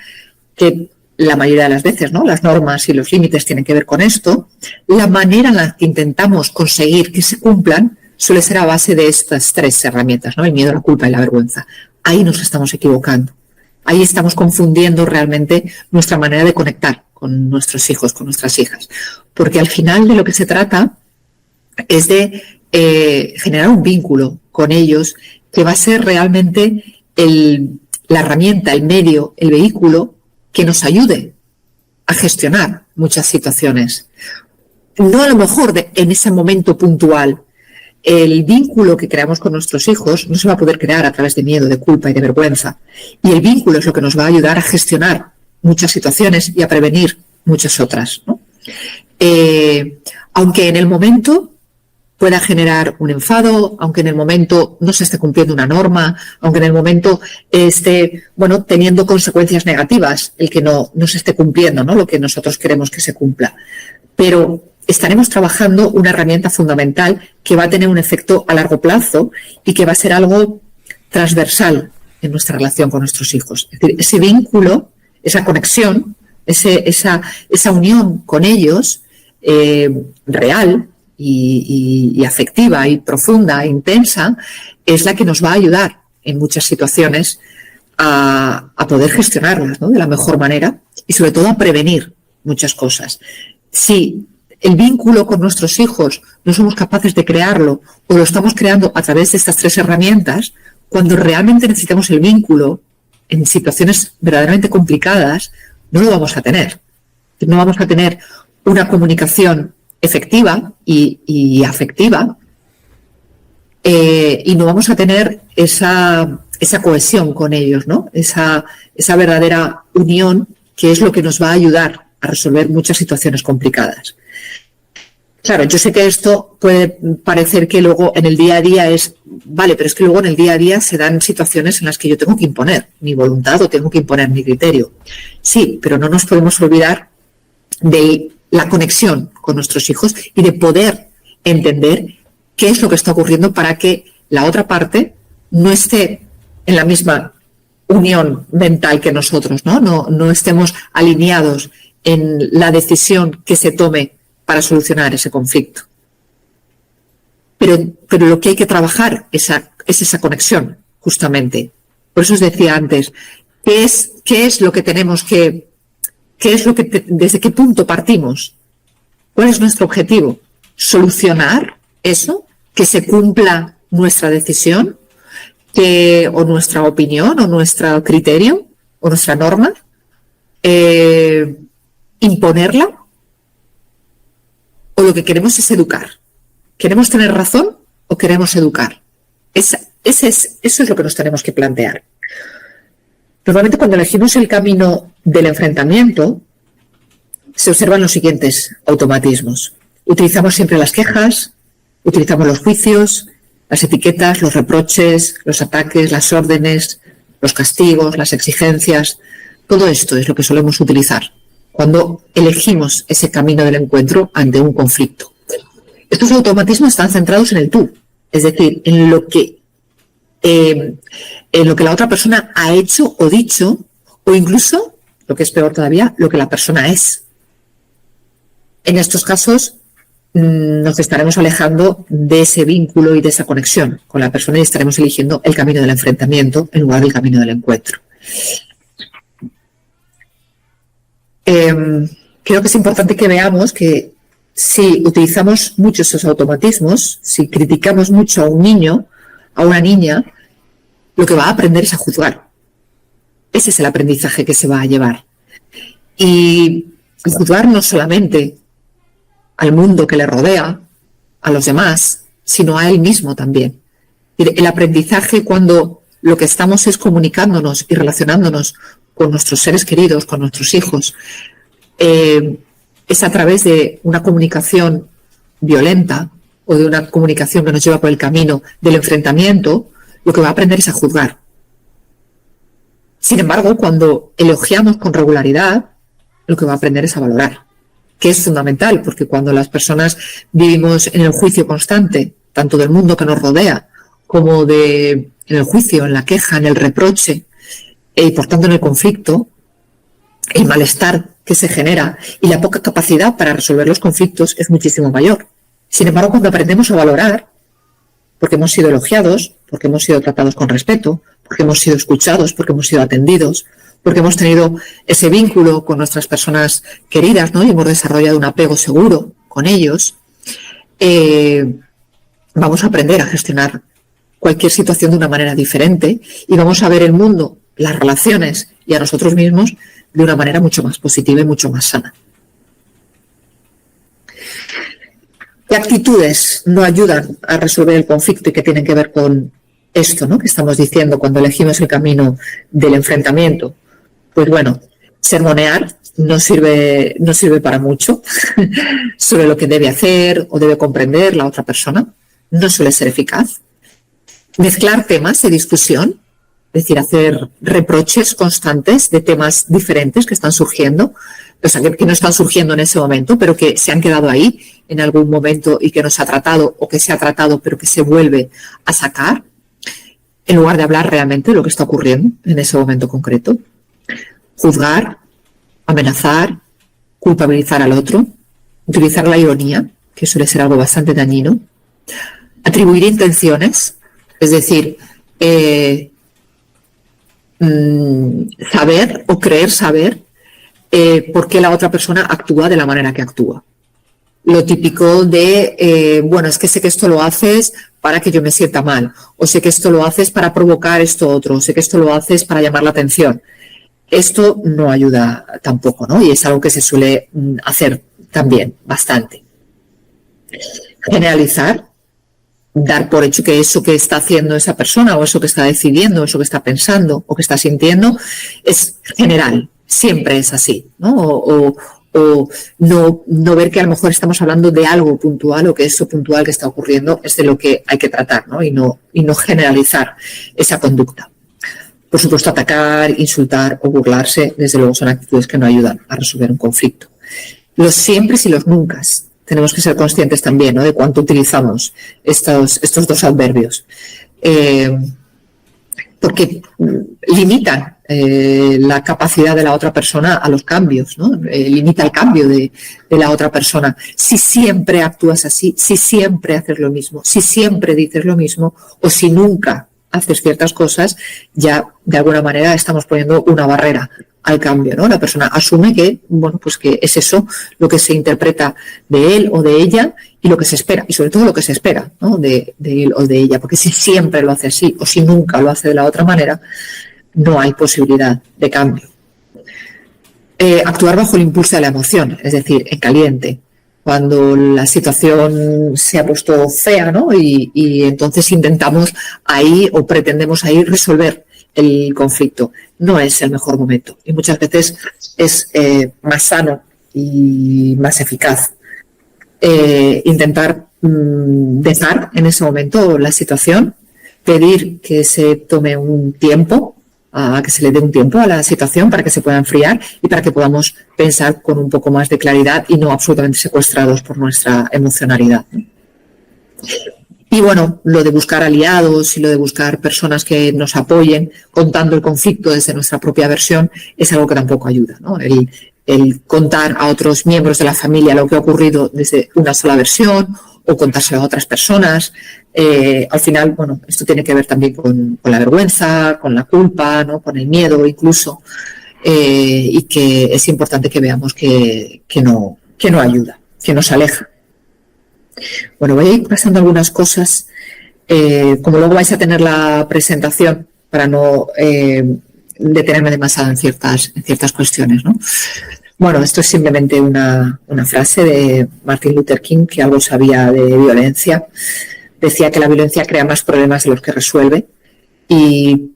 que la mayoría de las veces, ¿no?, las normas y los límites tienen que ver con esto. La manera en la que intentamos conseguir que se cumplan suele ser a base de estas 3 herramientas, ¿no?, el miedo, la culpa y la vergüenza. ahí nos estamos equivocando. Ahí estamos confundiendo realmente nuestra manera de conectar con nuestros hijos, con nuestras hijas. Porque al final de lo que se trata es de generar un vínculo con ellos que va a ser realmente la herramienta, el medio, el vehículo que nos ayude a gestionar muchas situaciones. No a lo mejor en ese momento puntual. El vínculo que creamos con nuestros hijos no se va a poder crear a través de miedo, de culpa y de vergüenza. Y el vínculo es lo que nos va a ayudar a gestionar muchas situaciones y a prevenir muchas otras, ¿no? Aunque en el momento pueda generar un enfado, aunque en el momento no se esté cumpliendo una norma, aunque en el momento esté, teniendo consecuencias negativas el que no se esté cumpliendo, ¿no?, lo que nosotros queremos que se cumpla. Pero estaremos trabajando una herramienta fundamental que va a tener un efecto a largo plazo y que va a ser algo transversal en nuestra relación con nuestros hijos. Es decir, ese vínculo, esa conexión, esa unión con ellos real y afectiva y profunda e intensa es la que nos va a ayudar en muchas situaciones a poder gestionarlas, ¿no?, de la mejor manera y sobre todo a prevenir muchas cosas. Si el vínculo con nuestros hijos no somos capaces de crearlo o lo estamos creando a través de estas 3 herramientas, cuando realmente necesitamos el vínculo en situaciones verdaderamente complicadas, no lo vamos a tener. No vamos a tener una comunicación efectiva y afectiva y no vamos a tener esa cohesión con ellos, ¿no? Esa verdadera unión que es lo que nos va a ayudar a resolver muchas situaciones complicadas. Claro, yo sé que esto puede parecer que luego en el día a día pero es que luego en el día a día se dan situaciones en las que yo tengo que imponer mi voluntad o tengo que imponer mi criterio. Sí, pero no nos podemos olvidar de la conexión con nuestros hijos y de poder entender qué es lo que está ocurriendo para que la otra parte no esté en la misma unión mental que nosotros, ¿no? No estemos alineados en la decisión que se tome para solucionar ese conflicto. Pero lo que hay que trabajar es esa conexión, justamente. Por eso os decía antes, ¿qué es lo que tenemos que... desde qué punto partimos? ¿Cuál es nuestro objetivo? ¿Solucionar eso? ¿Que se cumpla nuestra decisión? ¿O nuestra opinión? ¿O nuestro criterio? ¿O nuestra norma? ¿Imponerla? ¿O lo que queremos es educar? ¿Queremos tener razón o queremos educar? Eso es lo que nos tenemos que plantear. Normalmente cuando elegimos el camino del enfrentamiento, se observan los siguientes automatismos. Utilizamos siempre las quejas, utilizamos los juicios, las etiquetas, los reproches, los ataques, las órdenes, los castigos, las exigencias. Todo esto es lo que solemos utilizar cuando elegimos ese camino del encuentro ante un conflicto. Estos automatismos están centrados en el tú, es decir, en lo que la otra persona ha hecho o dicho, o incluso, lo que es peor todavía, lo que la persona es. En estos casos nos estaremos alejando de ese vínculo y de esa conexión con la persona y estaremos eligiendo el camino del enfrentamiento en lugar del camino del encuentro. Creo que es importante que veamos que si utilizamos mucho esos automatismos, si criticamos mucho a un niño, a una niña, lo que va a aprender es a juzgar. Ese es el aprendizaje que se va a llevar. Y juzgar no solamente al mundo que le rodea, a los demás, sino a él mismo también. El aprendizaje cuando lo que estamos es comunicándonos y relacionándonos con nuestros seres queridos, con nuestros hijos, es a través de una comunicación violenta o de una comunicación que nos lleva por el camino del enfrentamiento, lo que va a aprender es a juzgar. Sin embargo, cuando elogiamos con regularidad, lo que va a aprender es a valorar, que es fundamental, porque cuando las personas vivimos en el juicio constante, tanto del mundo que nos rodea, como en el juicio, en la queja, en el reproche, y por tanto en el conflicto, el malestar que se genera y la poca capacidad para resolver los conflictos es muchísimo mayor. Sin embargo, cuando aprendemos a valorar, porque hemos sido elogiados, porque hemos sido tratados con respeto, porque hemos sido escuchados, porque hemos sido atendidos, porque hemos tenido ese vínculo con nuestras personas queridas, ¿no? Y hemos desarrollado un apego seguro con ellos, vamos a aprender a gestionar cualquier situación de una manera diferente y vamos a ver el mundo, las relaciones y a nosotros mismos de una manera mucho más positiva y mucho más sana. ¿Qué actitudes no ayudan a resolver el conflicto y que tienen que ver con esto, ¿no? Que estamos diciendo cuando elegimos el camino del enfrentamiento? Pues bueno, sermonear no sirve para mucho sobre lo que debe hacer o debe comprender la otra persona. No suele ser eficaz. Mezclar temas de discusión, es decir, hacer reproches constantes de temas diferentes que están surgiendo, o sea, que no están surgiendo en ese momento, pero que se han quedado ahí en algún momento y que no se ha tratado o que se ha tratado pero que se vuelve a sacar, en lugar de hablar realmente de lo que está ocurriendo en ese momento concreto. Juzgar, amenazar, culpabilizar al otro, utilizar la ironía, que suele ser algo bastante dañino, atribuir intenciones, es decir, saber o creer saber por qué la otra persona actúa de la manera que actúa. Lo típico de, bueno, es que sé que esto lo haces para que yo me sienta mal, o sé que esto lo haces para provocar esto otro, o sé que esto lo haces para llamar la atención. Esto no ayuda tampoco, ¿no? Y es algo que se suele hacer también bastante. Generalizar, dar por hecho que eso que está haciendo esa persona o eso que está decidiendo, o eso que está pensando o que está sintiendo es general, siempre es así, ¿no? O no ver que a lo mejor estamos hablando de algo puntual o que eso puntual que está ocurriendo es de lo que hay que tratar, ¿no? Y no generalizar esa conducta. Por supuesto, atacar, insultar o burlarse, desde luego son actitudes que no ayudan a resolver un conflicto. Los siempres y los nuncas. Tenemos que ser conscientes también, ¿no? De cuánto utilizamos estos dos adverbios. Porque limitan la capacidad de la otra persona a los cambios, ¿no? Limita el cambio de la otra persona. Si siempre actúas así, si siempre haces lo mismo, si siempre dices lo mismo o si nunca haces ciertas cosas, ya de alguna manera estamos poniendo una barrera al cambio, ¿no? La persona asume que, bueno, pues que es eso lo que se interpreta de él o de ella y lo que se espera, y sobre todo lo que se espera, ¿no? de él o de ella, porque si siempre lo hace así o si nunca lo hace de la otra manera, no hay posibilidad de cambio. Actuar bajo el impulso de la emoción, es decir, en caliente, cuando la situación se ha puesto fea, ¿no? Y entonces intentamos ahí o pretendemos ahí resolver el conflicto. No es el mejor momento y muchas veces es más sano y más eficaz intentar dejar en ese momento la situación, pedir que se tome un tiempo, que se le dé un tiempo a la situación para que se pueda enfriar y para que podamos pensar con un poco más de claridad y no absolutamente secuestrados por nuestra emocionalidad. Y bueno, lo de buscar aliados y lo de buscar personas que nos apoyen contando el conflicto desde nuestra propia versión es algo que tampoco ayuda, ¿no? El contar a otros miembros de la familia lo que ha ocurrido desde una sola versión o contárselo a otras personas. Al final, bueno, esto tiene que ver también con la vergüenza, con la culpa, ¿no? Con el miedo incluso, y que es importante que veamos que no ayuda, que nos aleja. Bueno, voy a ir pasando algunas cosas, como luego vais a tener la presentación para no detenerme demasiado en ciertas cuestiones, ¿no? Bueno, esto es simplemente una frase de Martin Luther King, que algo sabía de violencia. Decía que la violencia crea más problemas de los que resuelve. Y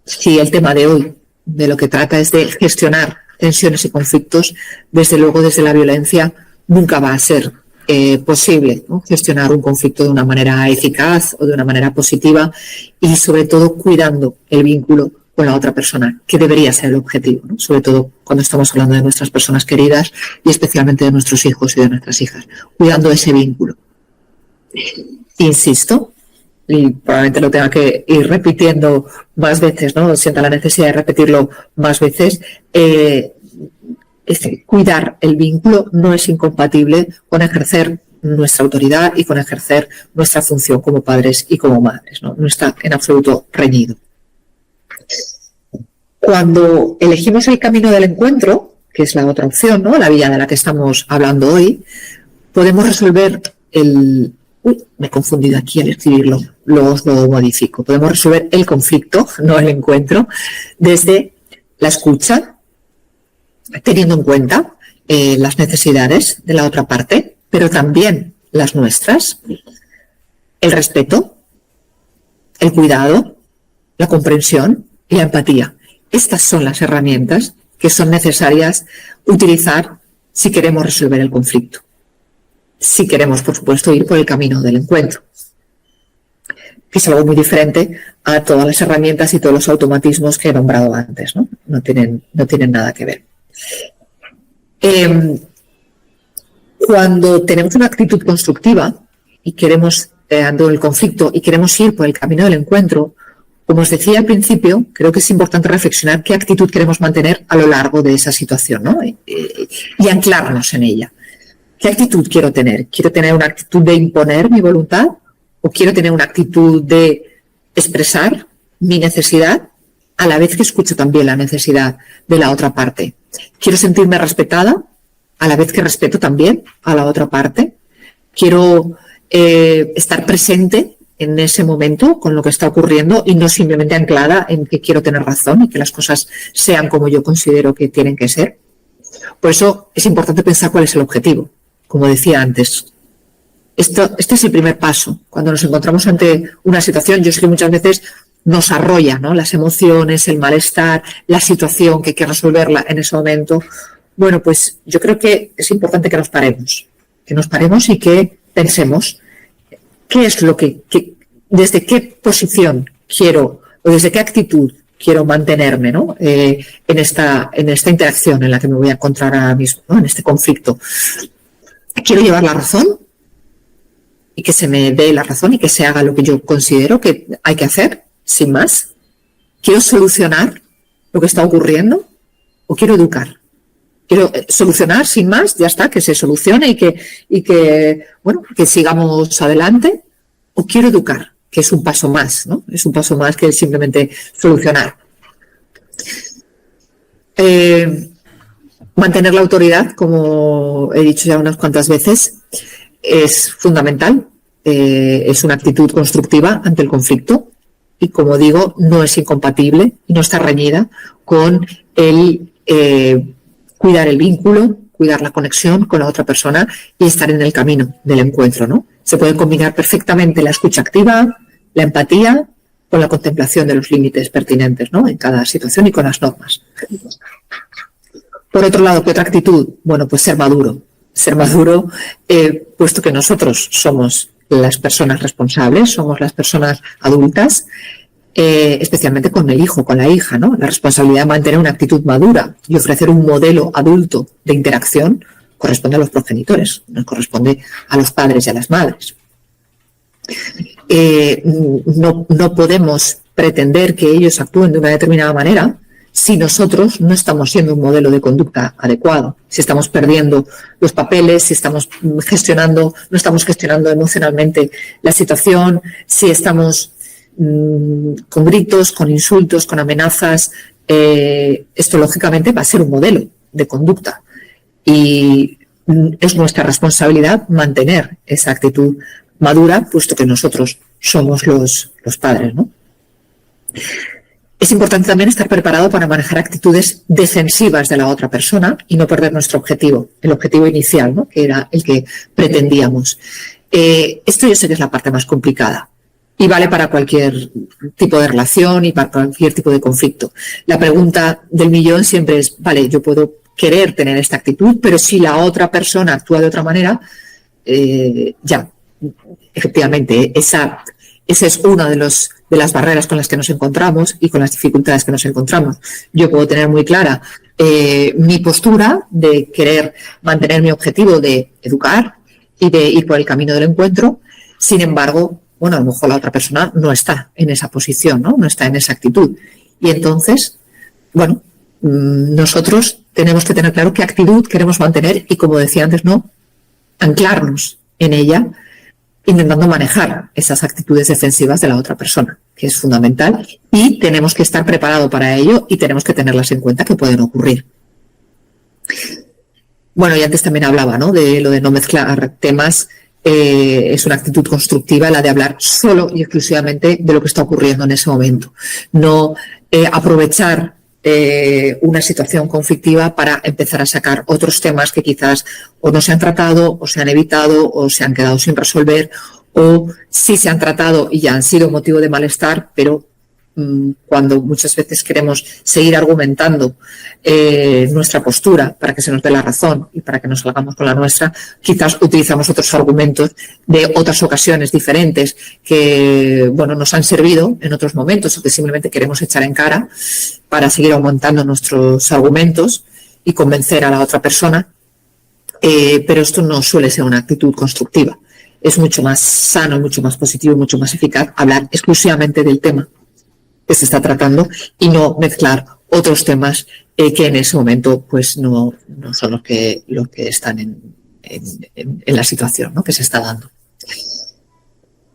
si el tema de hoy, de lo que trata es de gestionar tensiones y conflictos, desde luego desde la violencia nunca va a ser posible, ¿no? Gestionar un conflicto de una manera eficaz o de una manera positiva y sobre todo cuidando el vínculo con la otra persona, que debería ser el objetivo, ¿no? Sobre todo cuando estamos hablando de nuestras personas queridas y especialmente de nuestros hijos y de nuestras hijas, cuidando ese vínculo. Insisto, y probablemente lo tenga que ir repitiendo más veces, ¿no? Sienta la necesidad de repetirlo más veces. Cuidar el vínculo no es incompatible con ejercer nuestra autoridad y con ejercer nuestra función como padres y como madres, ¿no? No está en absoluto reñido. Cuando elegimos el camino del encuentro, que es la otra opción, ¿no? La vía de la que estamos hablando hoy, podemos resolver me he confundido aquí al escribirlo, lo modifico. Podemos resolver el conflicto, no el encuentro, desde la escucha, teniendo en cuenta las necesidades de la otra parte, pero también las nuestras, el respeto, el cuidado, la comprensión y la empatía. Estas son las herramientas que son necesarias utilizar si queremos resolver el conflicto. Si queremos, por supuesto, ir por el camino del encuentro, que es algo muy diferente a todas las herramientas y todos los automatismos que he nombrado antes, ¿no? No tienen nada que ver. Cuando tenemos una actitud constructiva y queremos, ante el conflicto, y queremos ir por el camino del encuentro, como os decía al principio, creo que es importante reflexionar qué actitud queremos mantener a lo largo de esa situación, ¿no? Y anclarnos en ella. ¿Qué actitud quiero tener? ¿Quiero tener una actitud de imponer mi voluntad? ¿O quiero tener una actitud de expresar mi necesidad a la vez que escucho también la necesidad de la otra parte? ¿Quiero sentirme respetada a la vez que respeto también a la otra parte? ¿Quiero estar presente en ese momento con lo que está ocurriendo y no simplemente anclada en que quiero tener razón y que las cosas sean como yo considero que tienen que ser? Por eso es importante pensar cuál es el objetivo. Como decía antes, este es el primer paso. Cuando nos encontramos ante una situación, yo sé que muchas veces nos arrolla, ¿no? Las emociones, el malestar, la situación que hay que resolverla en ese momento. Bueno, pues yo creo que es importante que nos paremos y que pensemos qué es lo que desde qué posición quiero o desde qué actitud quiero mantenerme, ¿no? En esta interacción en la que me voy a encontrar ahora mismo, ¿no? En este conflicto. ¿Quiero llevar la razón y que se me dé la razón y que se haga lo que yo considero que hay que hacer, sin más? ¿Quiero solucionar lo que está ocurriendo o quiero educar? Quiero solucionar sin más, ya está, que se solucione y que sigamos adelante, o quiero educar, que es un paso más, ¿no? Es un paso más que simplemente solucionar. Mantener la autoridad, como he dicho ya unas cuantas veces, es fundamental. Es una actitud constructiva ante el conflicto y, como digo, no es incompatible y no está reñida con el cuidar el vínculo, cuidar la conexión con la otra persona y estar en el camino del encuentro, ¿no? Se puede combinar perfectamente la escucha activa, la empatía, con la contemplación de los límites pertinentes, ¿no? En cada situación y con las normas. Por otro lado, ¿qué otra actitud? Bueno, pues ser maduro. Ser maduro, puesto que nosotros somos las personas responsables, somos las personas adultas, especialmente con el hijo, con la hija, ¿no? La responsabilidad de mantener una actitud madura y ofrecer un modelo adulto de interacción corresponde a los progenitores, no corresponde a los padres y a las madres. No podemos pretender que ellos actúen de una determinada manera si nosotros no estamos siendo un modelo de conducta adecuado, si estamos perdiendo los papeles, si estamos no estamos gestionando emocionalmente la situación, si estamos con gritos, con insultos, con amenazas. Esto lógicamente va a ser un modelo de conducta y es nuestra responsabilidad mantener esa actitud madura, puesto que nosotros somos los padres, ¿no? Es importante también estar preparado para manejar actitudes defensivas de la otra persona y no perder nuestro objetivo, el objetivo inicial, ¿no? Que era el que pretendíamos. Esto yo sé que es la parte más complicada y vale para cualquier tipo de relación y para cualquier tipo de conflicto. La pregunta del millón siempre es, vale, yo puedo querer tener esta actitud, pero si la otra persona actúa de otra manera, efectivamente, esa es una de las barreras con las que nos encontramos y con las dificultades que nos encontramos. Yo puedo tener muy clara mi postura de querer mantener mi objetivo de educar y de ir por el camino del encuentro. Sin embargo, bueno, a lo mejor la otra persona no está en esa posición, no está en esa actitud. Y entonces, bueno, nosotros tenemos que tener claro qué actitud queremos mantener y, como decía antes, no anclarnos en ella intentando manejar esas actitudes defensivas de la otra persona, que es fundamental, y tenemos que estar preparados para ello y tenemos que tenerlas en cuenta que pueden ocurrir. Bueno, y antes también hablaba, ¿no?, de lo de no mezclar temas. Es una actitud constructiva la de hablar solo y exclusivamente de lo que está ocurriendo en ese momento. No aprovechar una situación conflictiva para empezar a sacar otros temas que quizás o no se han tratado, o se han evitado, o se han quedado sin resolver, o sí se han tratado y ya han sido motivo de malestar, pero cuando muchas veces queremos seguir argumentando nuestra postura para que se nos dé la razón y para que nos salgamos con la nuestra, quizás utilizamos otros argumentos de otras ocasiones diferentes que, bueno, nos han servido en otros momentos o que simplemente queremos echar en cara para seguir aumentando nuestros argumentos y convencer a la otra persona, pero esto no suele ser una actitud constructiva. Es mucho más sano, mucho más positivo, mucho más eficaz hablar exclusivamente del tema que se está tratando y no mezclar otros temas que en ese momento pues no son los que están en la situación, ¿no?, que se está dando.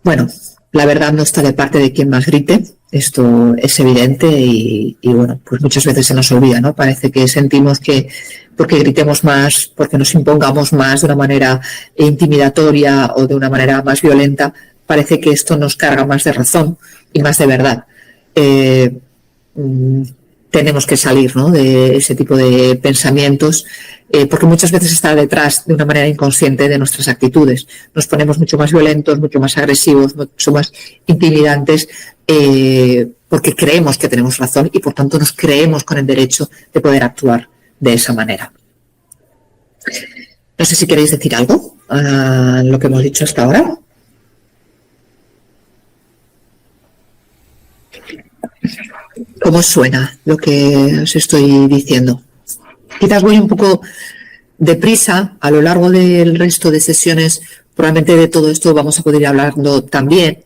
Bueno, la verdad no está de parte de quien más grite, esto es evidente y bueno, pues muchas veces se nos olvida, ¿no? Parece que sentimos que porque gritemos más, porque nos impongamos más de una manera intimidatoria o de una manera más violenta, parece que esto nos carga más de razón y más de verdad. Tenemos que salir, ¿no?, de ese tipo de pensamientos porque muchas veces está detrás de una manera inconsciente de nuestras actitudes. Nos ponemos mucho más violentos, mucho más agresivos, mucho más intimidantes porque creemos que tenemos razón y por tanto nos creemos con el derecho de poder actuar de esa manera. No sé si queréis decir algo a lo que hemos dicho hasta ahora. ¿Cómo suena lo que os estoy diciendo? Quizás voy un poco deprisa. A lo largo del resto de sesiones probablemente de todo esto vamos a poder ir hablando también.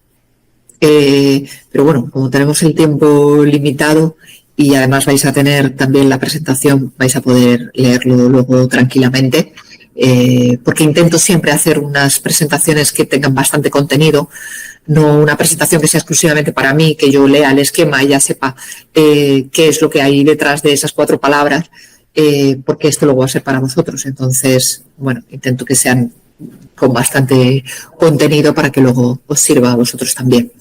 Pero bueno, como tenemos el tiempo limitado y además vais a tener también la presentación, vais a poder leerlo luego tranquilamente, porque intento siempre hacer unas presentaciones que tengan bastante contenido, no una presentación que sea exclusivamente para mí, que yo lea el esquema y ya sepa qué es lo que hay detrás de esas 4 palabras, porque esto luego va a ser para vosotros. Entonces, bueno, intento que sean con bastante contenido para que luego os sirva a vosotros también.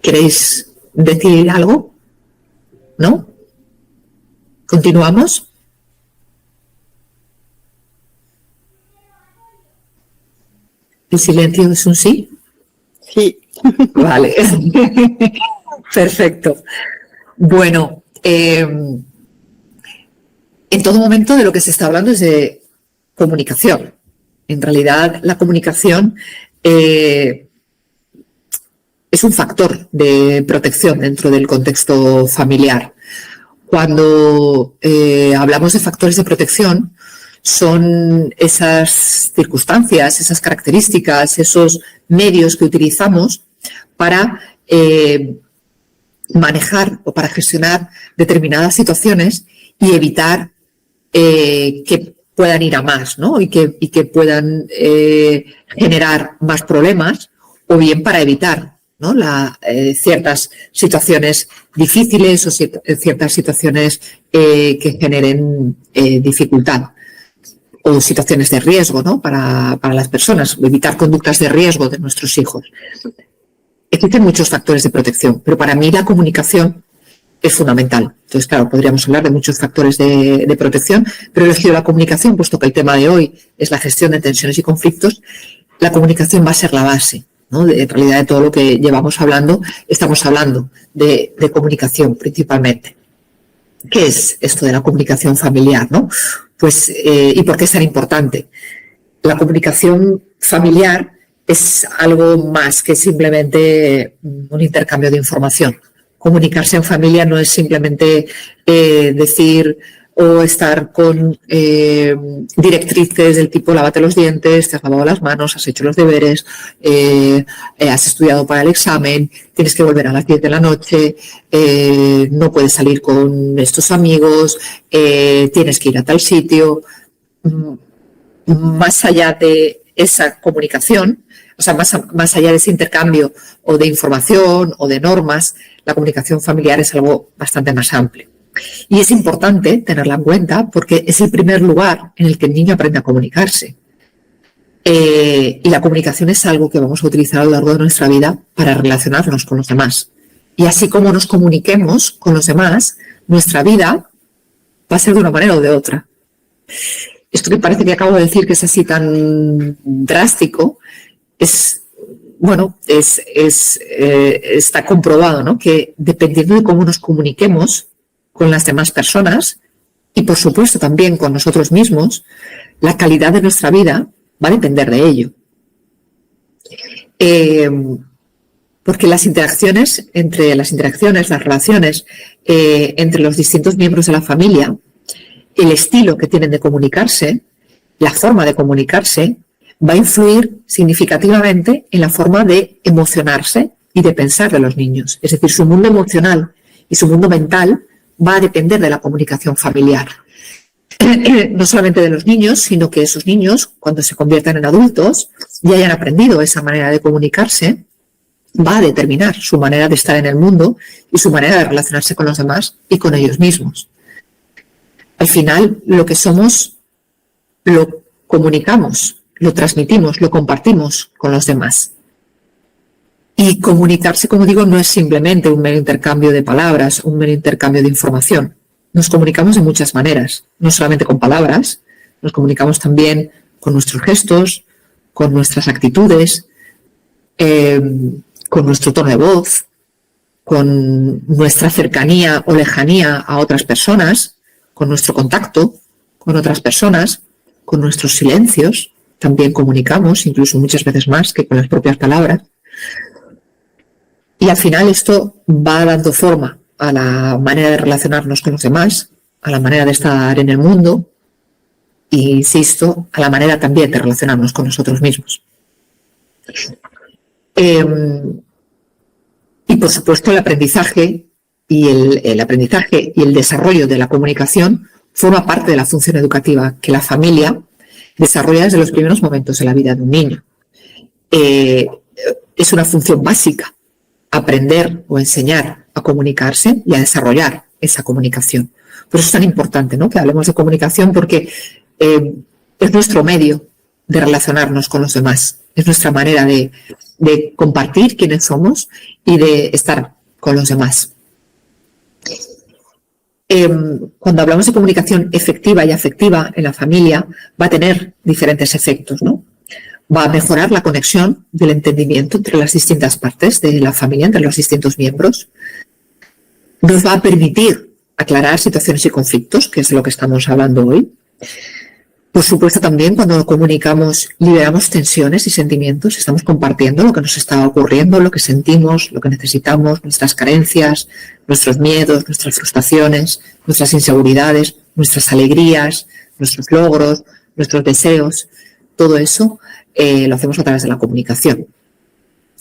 ¿Queréis decir algo? ¿No? ¿Continuamos? ¿El silencio es un sí? Sí. Vale. Perfecto. Bueno, en todo momento de lo que se está hablando es de comunicación. En realidad, la comunicación es un factor de protección dentro del contexto familiar. Cuando hablamos de factores de protección, son esas circunstancias, esas características, esos medios que utilizamos para manejar o para gestionar determinadas situaciones y evitar que puedan ir a más, ¿no? y que puedan generar más problemas, o bien para evitar, ¿no?, ciertas situaciones difíciles o ciertas situaciones que generen dificultad o situaciones de riesgo, ¿no?, para las personas, evitar conductas de riesgo de nuestros hijos. Existen muchos factores de protección, pero para mí la comunicación es fundamental. Entonces, claro, podríamos hablar de muchos factores de protección, pero he elegido la comunicación, puesto que el tema de hoy es la gestión de tensiones y conflictos. La comunicación va a ser la base, ¿no? En realidad, de todo lo que llevamos hablando, estamos hablando de comunicación principalmente. ¿Qué es esto de la comunicación familiar, no? Pues, ¿y por qué es tan importante? La comunicación familiar es algo más que simplemente un intercambio de información. Comunicarse en familia no es simplemente decir o estar con directrices del tipo lávate los dientes, te has lavado las manos, has hecho los deberes, has estudiado para el examen, tienes que volver a las 10 de la noche, no puedes salir con estos amigos, tienes que ir a tal sitio. Más allá de esa comunicación, o sea, más allá de ese intercambio o de información o de normas, la comunicación familiar es algo bastante más amplio. Y es importante tenerla en cuenta porque es el primer lugar en el que el niño aprende a comunicarse. Y la comunicación es algo que vamos a utilizar a lo largo de nuestra vida para relacionarnos con los demás. Y así como nos comuniquemos con los demás, nuestra vida va a ser de una manera o de otra. Esto que parece que acabo de decir que es así tan drástico, está comprobado, ¿no? Que dependiendo de cómo nos comuniquemos con las demás personas y, por supuesto, también con nosotros mismos, la calidad de nuestra vida va a depender de ello. Porque las relaciones entre los distintos miembros de la familia, el estilo que tienen de comunicarse, la forma de comunicarse, va a influir significativamente en la forma de emocionarse y de pensar de los niños. Es decir, su mundo emocional y su mundo mental va a depender de la comunicación familiar. No solamente de los niños, sino que esos niños, cuando se conviertan en adultos y hayan aprendido esa manera de comunicarse, va a determinar su manera de estar en el mundo y su manera de relacionarse con los demás y con ellos mismos. Al final, lo que somos lo comunicamos, lo transmitimos, lo compartimos con los demás. Y comunicarse, como digo, no es simplemente un mero intercambio de palabras, un mero intercambio de información. Nos comunicamos de muchas maneras, no solamente con palabras, nos comunicamos también con nuestros gestos, con nuestras actitudes, con nuestro tono de voz, con nuestra cercanía o lejanía a otras personas, con nuestro contacto con otras personas, con nuestros silencios, también comunicamos, incluso muchas veces más que con las propias palabras. Y al final esto va dando forma a la manera de relacionarnos con los demás, a la manera de estar en el mundo e, insisto, a la manera también de relacionarnos con nosotros mismos. Y por supuesto el aprendizaje y el desarrollo de la comunicación forma parte de la función educativa que la familia desarrolla desde los primeros momentos de la vida de un niño. Es una función básica aprender o enseñar a comunicarse y a desarrollar esa comunicación. Por eso es tan importante, ¿no?, que hablemos de comunicación, porque es nuestro medio de relacionarnos con los demás, es nuestra manera de compartir quiénes somos y de estar con los demás. Cuando hablamos de comunicación efectiva y afectiva en la familia, va a tener diferentes efectos, ¿no? Va a mejorar la conexión del entendimiento entre las distintas partes de la familia, entre los distintos miembros. Nos va a permitir aclarar situaciones y conflictos, que es de lo que estamos hablando hoy. Por supuesto, también cuando comunicamos, liberamos tensiones y sentimientos, estamos compartiendo lo que nos está ocurriendo, lo que sentimos, lo que necesitamos, nuestras carencias, nuestros miedos, nuestras frustraciones, nuestras inseguridades, nuestras alegrías, nuestros logros, nuestros deseos. Todo eso lo hacemos a través de la comunicación.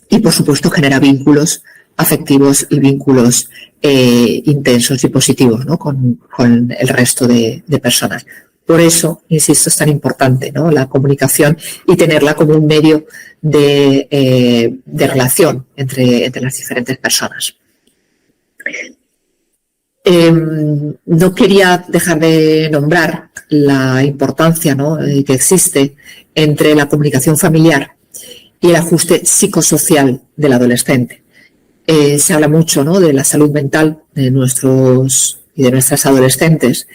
Y, por supuesto, genera vínculos afectivos y vínculos intensos y positivos, ¿no?, con el resto de personas. Por eso, insisto, es tan importante, ¿no?, la comunicación y tenerla como un medio de relación entre las diferentes personas. No quería dejar de nombrar la importancia, ¿no?, que existe entre la comunicación familiar y el ajuste psicosocial del adolescente. Se habla mucho, ¿no?, de la salud mental de nuestros y de nuestras adolescentes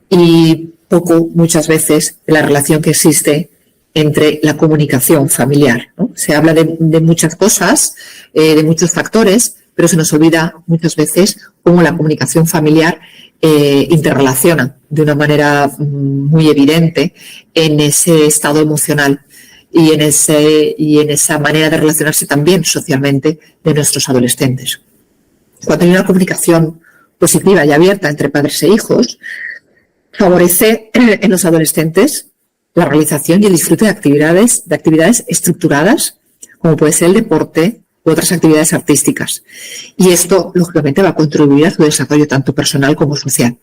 y poco, muchas veces, de la relación que existe entre la comunicación familiar, ¿no? Se habla de muchas cosas, de muchos factores, pero se nos olvida muchas veces cómo la comunicación familiar interrelaciona de una manera muy evidente en ese estado emocional y en esa manera de relacionarse también socialmente de nuestros adolescentes. Cuando hay una comunicación positiva y abierta entre padres e hijos, favorece en los adolescentes la realización y el disfrute de actividades estructuradas, como puede ser el deporte u otras actividades artísticas. Y esto, lógicamente, va a contribuir a su desarrollo tanto personal como social.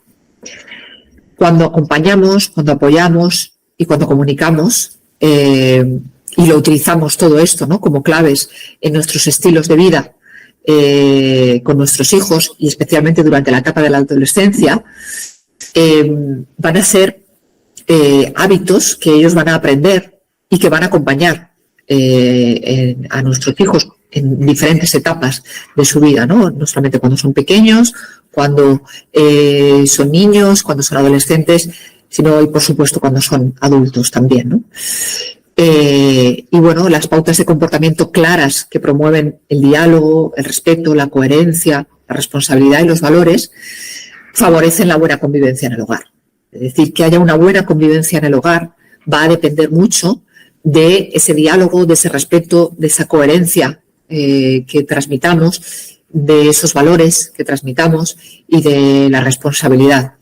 Cuando acompañamos, cuando apoyamos y cuando comunicamos y lo utilizamos todo esto, ¿no?, como claves en nuestros estilos de vida con nuestros hijos y especialmente durante la etapa de la adolescencia, van a ser hábitos que ellos van a aprender y que van a acompañar a nuestros hijos en diferentes etapas de su vida, ¿no? No solamente cuando son pequeños, cuando son niños, cuando son adolescentes, sino y por supuesto cuando son adultos también, ¿no? Y bueno, las pautas de comportamiento claras que promueven el diálogo, el respeto, la coherencia, la responsabilidad y los valores favorecen la buena convivencia en el hogar. Es decir, que haya una buena convivencia en el hogar va a depender mucho de ese diálogo, de ese respeto, de esa coherencia que transmitamos, de esos valores que transmitamos y de la responsabilidad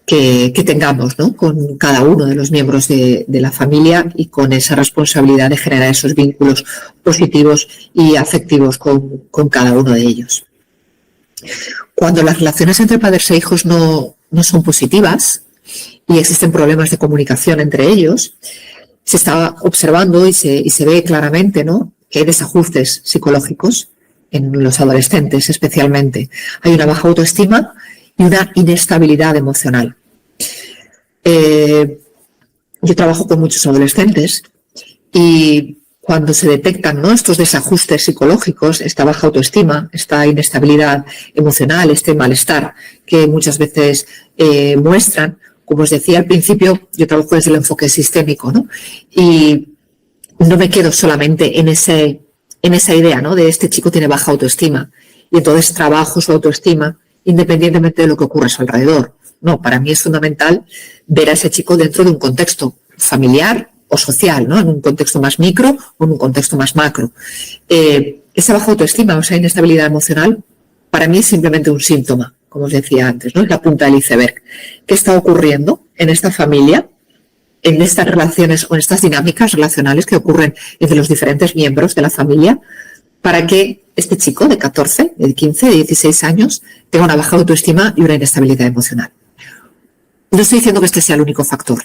que tengamos, ¿no?, con cada uno de los miembros de la familia y con esa responsabilidad de generar esos vínculos positivos y afectivos con cada uno de ellos. Cuando las relaciones entre padres e hijos no son positivas y existen problemas de comunicación entre ellos, se está observando y se ve claramente, ¿no?, que hay desajustes psicológicos en los adolescentes especialmente. Hay una baja autoestima y una inestabilidad emocional. Yo trabajo con muchos adolescentes y cuando se detectan, ¿no?, estos desajustes psicológicos, esta baja autoestima, esta inestabilidad emocional, este malestar que muchas veces muestran, como os decía al principio, yo trabajo desde el enfoque sistémico, ¿no?, y no me quedo solamente en esa idea, ¿no?, de este chico tiene baja autoestima y entonces trabajo su autoestima independientemente de lo que ocurra a su alrededor. No, para mí es fundamental ver a ese chico dentro de un contexto familiar o social, ¿no?, en un contexto más micro o en un contexto más macro. Esa baja autoestima o esa inestabilidad emocional para mí es simplemente un síntoma, como os decía antes, ¿no?, es la punta del iceberg. ¿Qué está ocurriendo en esta familia, en estas relaciones o en estas dinámicas relacionales que ocurren entre los diferentes miembros de la familia para que este chico de 14, de 15, de 16 años tenga una baja autoestima y una inestabilidad emocional? No estoy diciendo que este sea el único factor.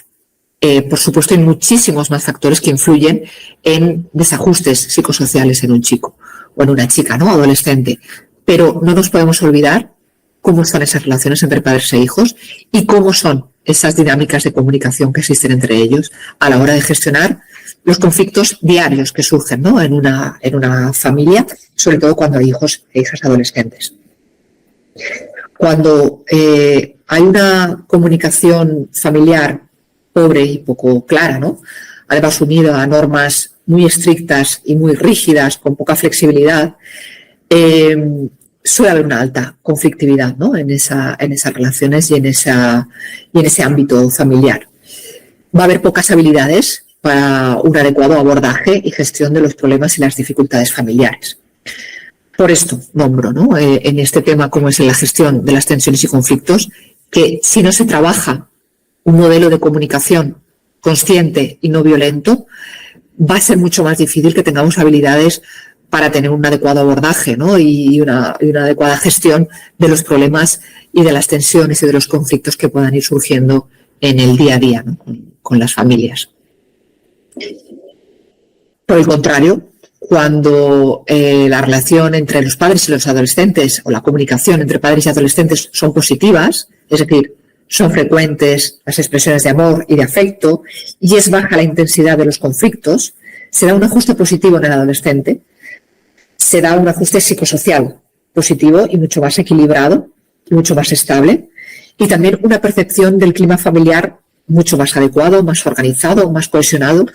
Por supuesto, hay muchísimos más factores que influyen en desajustes psicosociales en un chico o en una chica, ¿no?, adolescente. Pero no nos podemos olvidar cómo están esas relaciones entre padres e hijos y cómo son esas dinámicas de comunicación que existen entre ellos a la hora de gestionar los conflictos diarios que surgen, ¿no?, en una familia, sobre todo cuando hay hijos e hijas adolescentes. Cuando hay una comunicación familiar pobre y poco clara, ¿no?, además unida a normas muy estrictas y muy rígidas, con poca flexibilidad, suele haber una alta conflictividad, ¿no?, en esas relaciones y en ese ámbito familiar. Va a haber pocas habilidades para un adecuado abordaje y gestión de los problemas y las dificultades familiares. Por esto nombro, ¿no?, en este tema, como es en la gestión de las tensiones y conflictos, que si no se trabaja un modelo de comunicación consciente y no violento, va a ser mucho más difícil que tengamos habilidades para tener un adecuado abordaje, ¿no?, y una adecuada gestión de los problemas y de las tensiones y de los conflictos que puedan ir surgiendo en el día a día, ¿no?, con las familias. Por el contrario, cuando la relación entre los padres y los adolescentes o la comunicación entre padres y adolescentes son positivas, es decir, son frecuentes las expresiones de amor y de afecto y es baja la intensidad de los conflictos, se da un ajuste positivo en el adolescente, se da un ajuste psicosocial positivo y mucho más equilibrado y mucho más estable, y también una percepción del clima familiar mucho más adecuado, más organizado, más cohesionado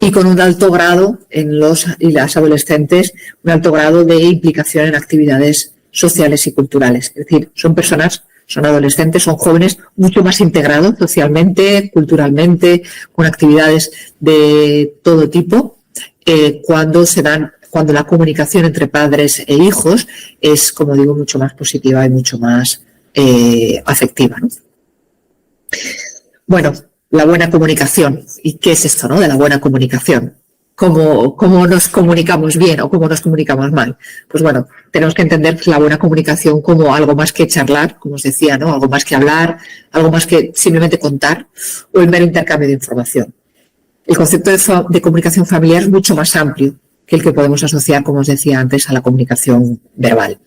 y con un alto grado en los y las adolescentes, un alto grado de implicación en actividades sociales y culturales. Es decir, son personas, son adolescentes, son jóvenes mucho más integrados socialmente, culturalmente, con actividades de todo tipo, cuando la comunicación entre padres e hijos es, como digo, mucho más positiva y mucho más afectiva, ¿no? Bueno, la buena comunicación. ¿Y qué es esto, no?, de la buena comunicación? ¿Cómo nos comunicamos bien o cómo nos comunicamos mal? Pues bueno, tenemos que entender la buena comunicación como algo más que charlar, como os decía, ¿no?, algo más que hablar, algo más que simplemente contar o el mero intercambio de información. El concepto de comunicación familiar es mucho más amplio que el que podemos asociar, como os decía antes, a la comunicación verbal.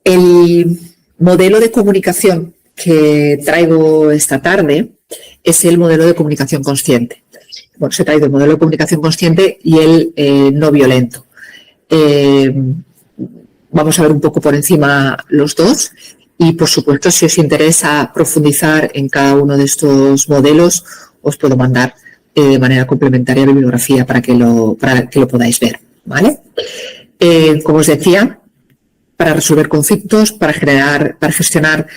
El modelo de comunicación que traigo esta tarde es el modelo de comunicación consciente. Bueno, se ha traído el modelo de comunicación consciente y el no violento. Vamos a ver un poco por encima los dos y, por supuesto, si os interesa profundizar en cada uno de estos modelos, os puedo mandar de manera complementaria bibliografía para que lo podáis ver, ¿vale? Como os decía, para resolver conflictos, para gestionar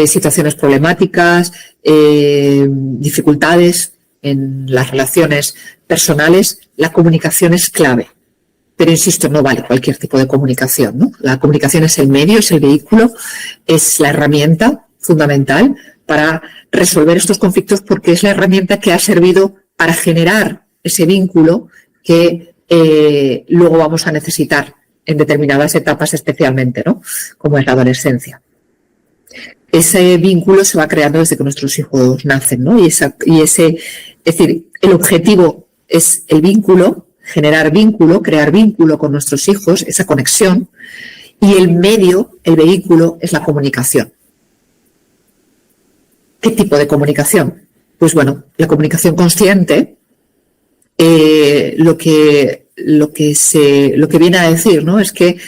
situaciones problemáticas, dificultades en las relaciones personales, la comunicación es clave. Pero insisto, no vale cualquier tipo de comunicación, ¿no? La comunicación es el medio, es el vehículo, es la herramienta fundamental para resolver estos conflictos porque es la herramienta que ha servido para generar ese vínculo que luego vamos a necesitar en determinadas etapas especialmente, ¿no? Como es la adolescencia. Ese vínculo se va creando desde que nuestros hijos nacen, ¿no? Es decir, el objetivo es el vínculo, generar vínculo, crear vínculo con nuestros hijos, esa conexión, y el medio, el vehículo, es la comunicación. ¿Qué tipo de comunicación? Pues bueno, la comunicación consciente, lo que viene a decir, ¿no? Es que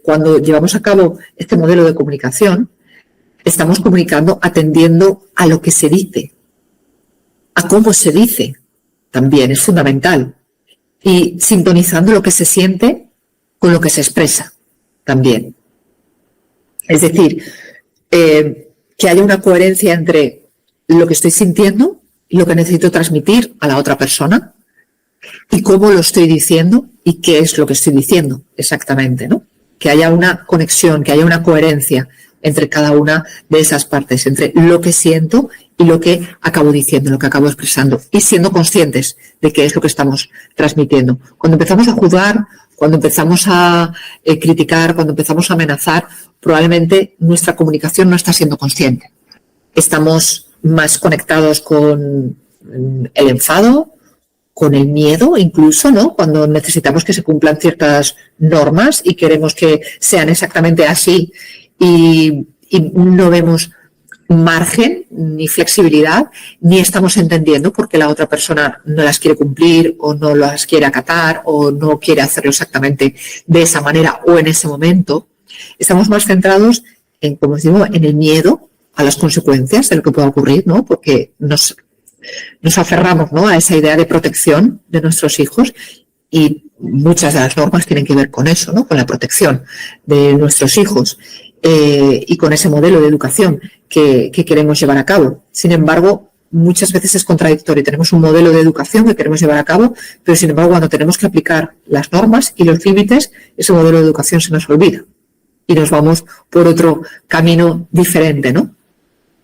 cuando llevamos a cabo este modelo de comunicación, estamos comunicando atendiendo a lo que se dice, a cómo se dice, también es fundamental, y sintonizando lo que se siente con lo que se expresa, también. Es decir, que haya una coherencia entre lo que estoy sintiendo y lo que necesito transmitir a la otra persona, y cómo lo estoy diciendo y qué es lo que estoy diciendo exactamente, ¿no? Que haya una conexión, que haya una coherencia entre cada una de esas partes, entre lo que siento y lo que acabo diciendo, lo que acabo expresando, y siendo conscientes de qué es lo que estamos transmitiendo. Cuando empezamos a juzgar, cuando empezamos a criticar, cuando empezamos a amenazar, probablemente nuestra comunicación no está siendo consciente. Estamos más conectados con el enfado, con el miedo incluso, ¿no? Cuando necesitamos que se cumplan ciertas normas y queremos que sean exactamente así y no vemos margen ni flexibilidad, ni estamos entendiendo por qué la otra persona no las quiere cumplir o no las quiere acatar o no quiere hacerlo exactamente de esa manera o en ese momento. Estamos más centrados en, como os digo, en el miedo a las consecuencias de lo que pueda ocurrir, ¿no? Porque nos aferramos, ¿no?, a esa idea de protección de nuestros hijos y muchas de las normas tienen que ver con eso, ¿no?, con la protección de nuestros hijos y con ese modelo de educación que queremos llevar a cabo. Sin embargo, muchas veces es contradictorio. Tenemos un modelo de educación que queremos llevar a cabo, pero sin embargo, cuando tenemos que aplicar las normas y los límites, ese modelo de educación se nos olvida y nos vamos por otro camino diferente, ¿no?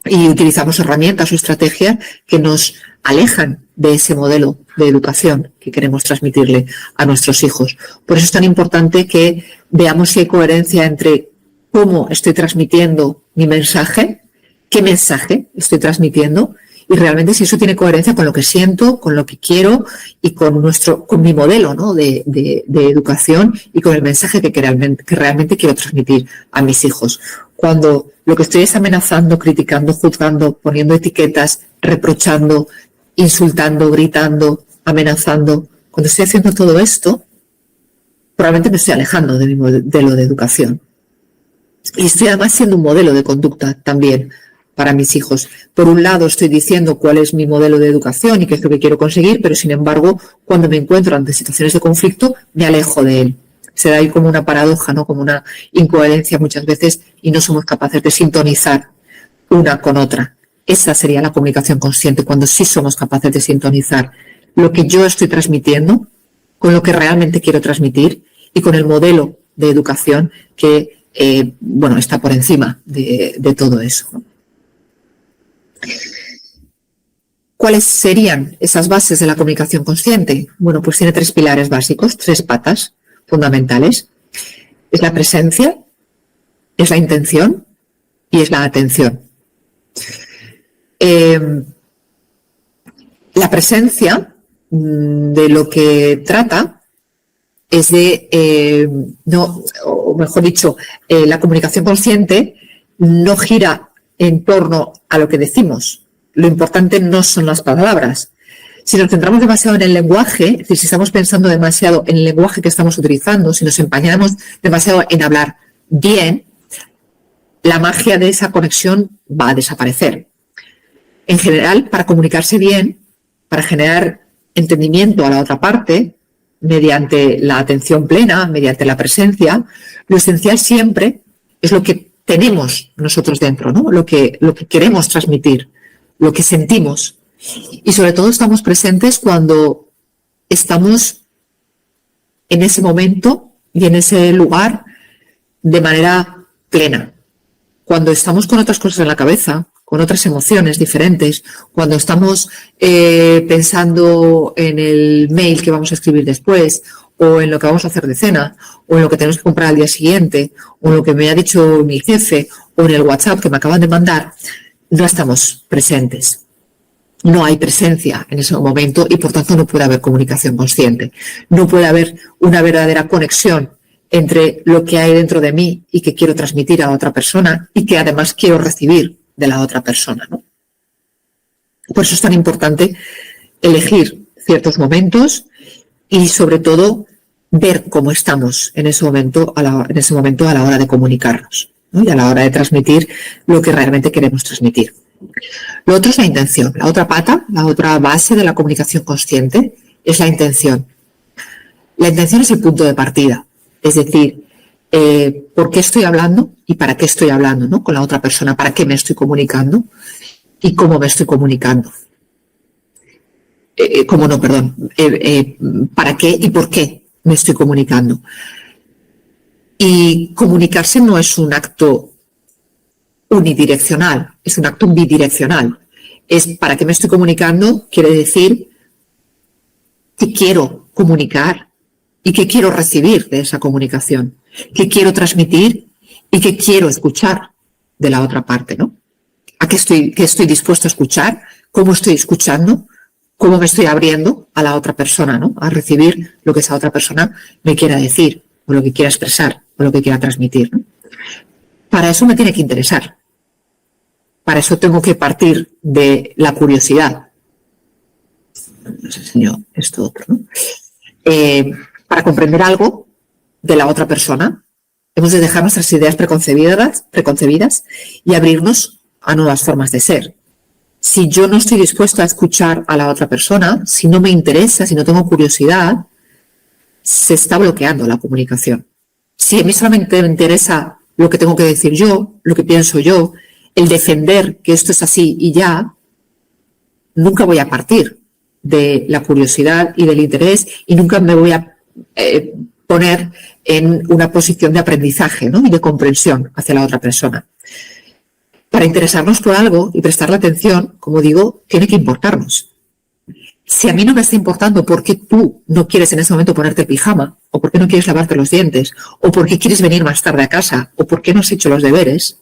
Y utilizamos herramientas o estrategias que nos alejan de ese modelo de educación que queremos transmitirle a nuestros hijos. Por eso es tan importante que veamos si hay coherencia entre cómo estoy transmitiendo mi mensaje, qué mensaje estoy transmitiendo y realmente si eso tiene coherencia con lo que siento, con lo que quiero y con mi modelo, ¿no?, de educación y con el mensaje que realmente quiero transmitir a mis hijos. Cuando lo que estoy es amenazando, criticando, juzgando, poniendo etiquetas, reprochando, insultando, gritando, amenazando, cuando estoy haciendo todo esto, probablemente me estoy alejando de mi modelo de educación. Y estoy además siendo un modelo de conducta también para mis hijos. Por un lado estoy diciendo cuál es mi modelo de educación y qué es lo que quiero conseguir, pero sin embargo, cuando me encuentro ante situaciones de conflicto, me alejo de él. Se da ahí como una paradoja, ¿no?, como una incoherencia muchas veces y no somos capaces de sintonizar una con otra. Esa sería la comunicación consciente, cuando sí somos capaces de sintonizar lo que yo estoy transmitiendo con lo que realmente quiero transmitir y con el modelo de educación que está por encima de todo eso, ¿no? ¿Cuáles serían esas bases de la comunicación consciente? Bueno, pues tiene 3 pilares básicos, 3 patas fundamentales. Es la presencia, es la intención y es la atención. La presencia de lo que trata es de, no, o mejor dicho, la comunicación consciente no gira en torno a lo que decimos. Lo importante no son las palabras. Si nos centramos demasiado en el lenguaje, es decir, si estamos pensando demasiado en el lenguaje que estamos utilizando, si nos empeñamos demasiado en hablar bien, la magia de esa conexión va a desaparecer. En general, para comunicarse bien, para generar entendimiento a la otra parte, mediante la atención plena, mediante la presencia, lo esencial siempre es lo que tenemos nosotros dentro, ¿no? Lo que queremos transmitir, lo que sentimos. Y sobre todo estamos presentes cuando estamos en ese momento y en ese lugar de manera plena. Cuando estamos con otras cosas en la cabeza, con otras emociones diferentes, cuando estamos pensando en el mail que vamos a escribir después, o en lo que vamos a hacer de cena, o en lo que tenemos que comprar al día siguiente, o en lo que me ha dicho mi jefe, o en el WhatsApp que me acaban de mandar, no estamos presentes. No hay presencia en ese momento y por tanto no puede haber comunicación consciente. No puede haber una verdadera conexión entre lo que hay dentro de mí y que quiero transmitir a otra persona y que además quiero recibir de la otra persona, ¿no? Por eso es tan importante elegir ciertos momentos y sobre todo ver cómo estamos en ese momento a la hora de comunicarnos, ¿no? Y a la hora de transmitir lo que realmente queremos transmitir. Lo otro es la intención. La otra pata, la otra base de la comunicación consciente es la intención. La intención es el punto de partida, es decir, por qué estoy hablando y para qué estoy hablando, ¿no? Con la otra persona, para qué me estoy comunicando y cómo me estoy comunicando. Para qué y por qué me estoy comunicando. Y comunicarse no es un acto unidireccional, es un acto bidireccional. Es para qué me estoy comunicando, quiere decir que quiero comunicar y que quiero recibir de esa comunicación, que quiero transmitir y que quiero escuchar de la otra parte, ¿no? ¿A qué estoy dispuesto a escuchar? ¿Cómo estoy escuchando? ¿Cómo me estoy abriendo a la otra persona, ¿no? A recibir lo que esa otra persona me quiera decir, o lo que quiera expresar, o lo que quiera transmitir, ¿no? Para eso me tiene que interesar. Para eso tengo que partir de la curiosidad. Nos enseñó esto otro, ¿no? Para comprender algo de la otra persona, hemos de dejar nuestras ideas preconcebidas y abrirnos a nuevas formas de ser. Si yo no estoy dispuesto a escuchar a la otra persona, si no me interesa, si no tengo curiosidad, se está bloqueando la comunicación. Si a mí solamente me interesa lo que tengo que decir yo, lo que pienso yo, el defender que esto es así y ya, nunca voy a partir de la curiosidad y del interés y nunca me voy a poner en una posición de aprendizaje, ¿no? Y de comprensión hacia la otra persona. Para interesarnos por algo y prestarle atención, como digo, tiene que importarnos. Si a mí no me está importando por qué tú no quieres en ese momento ponerte el pijama, o por qué no quieres lavarte los dientes, o por qué quieres venir más tarde a casa, o por qué no has hecho los deberes,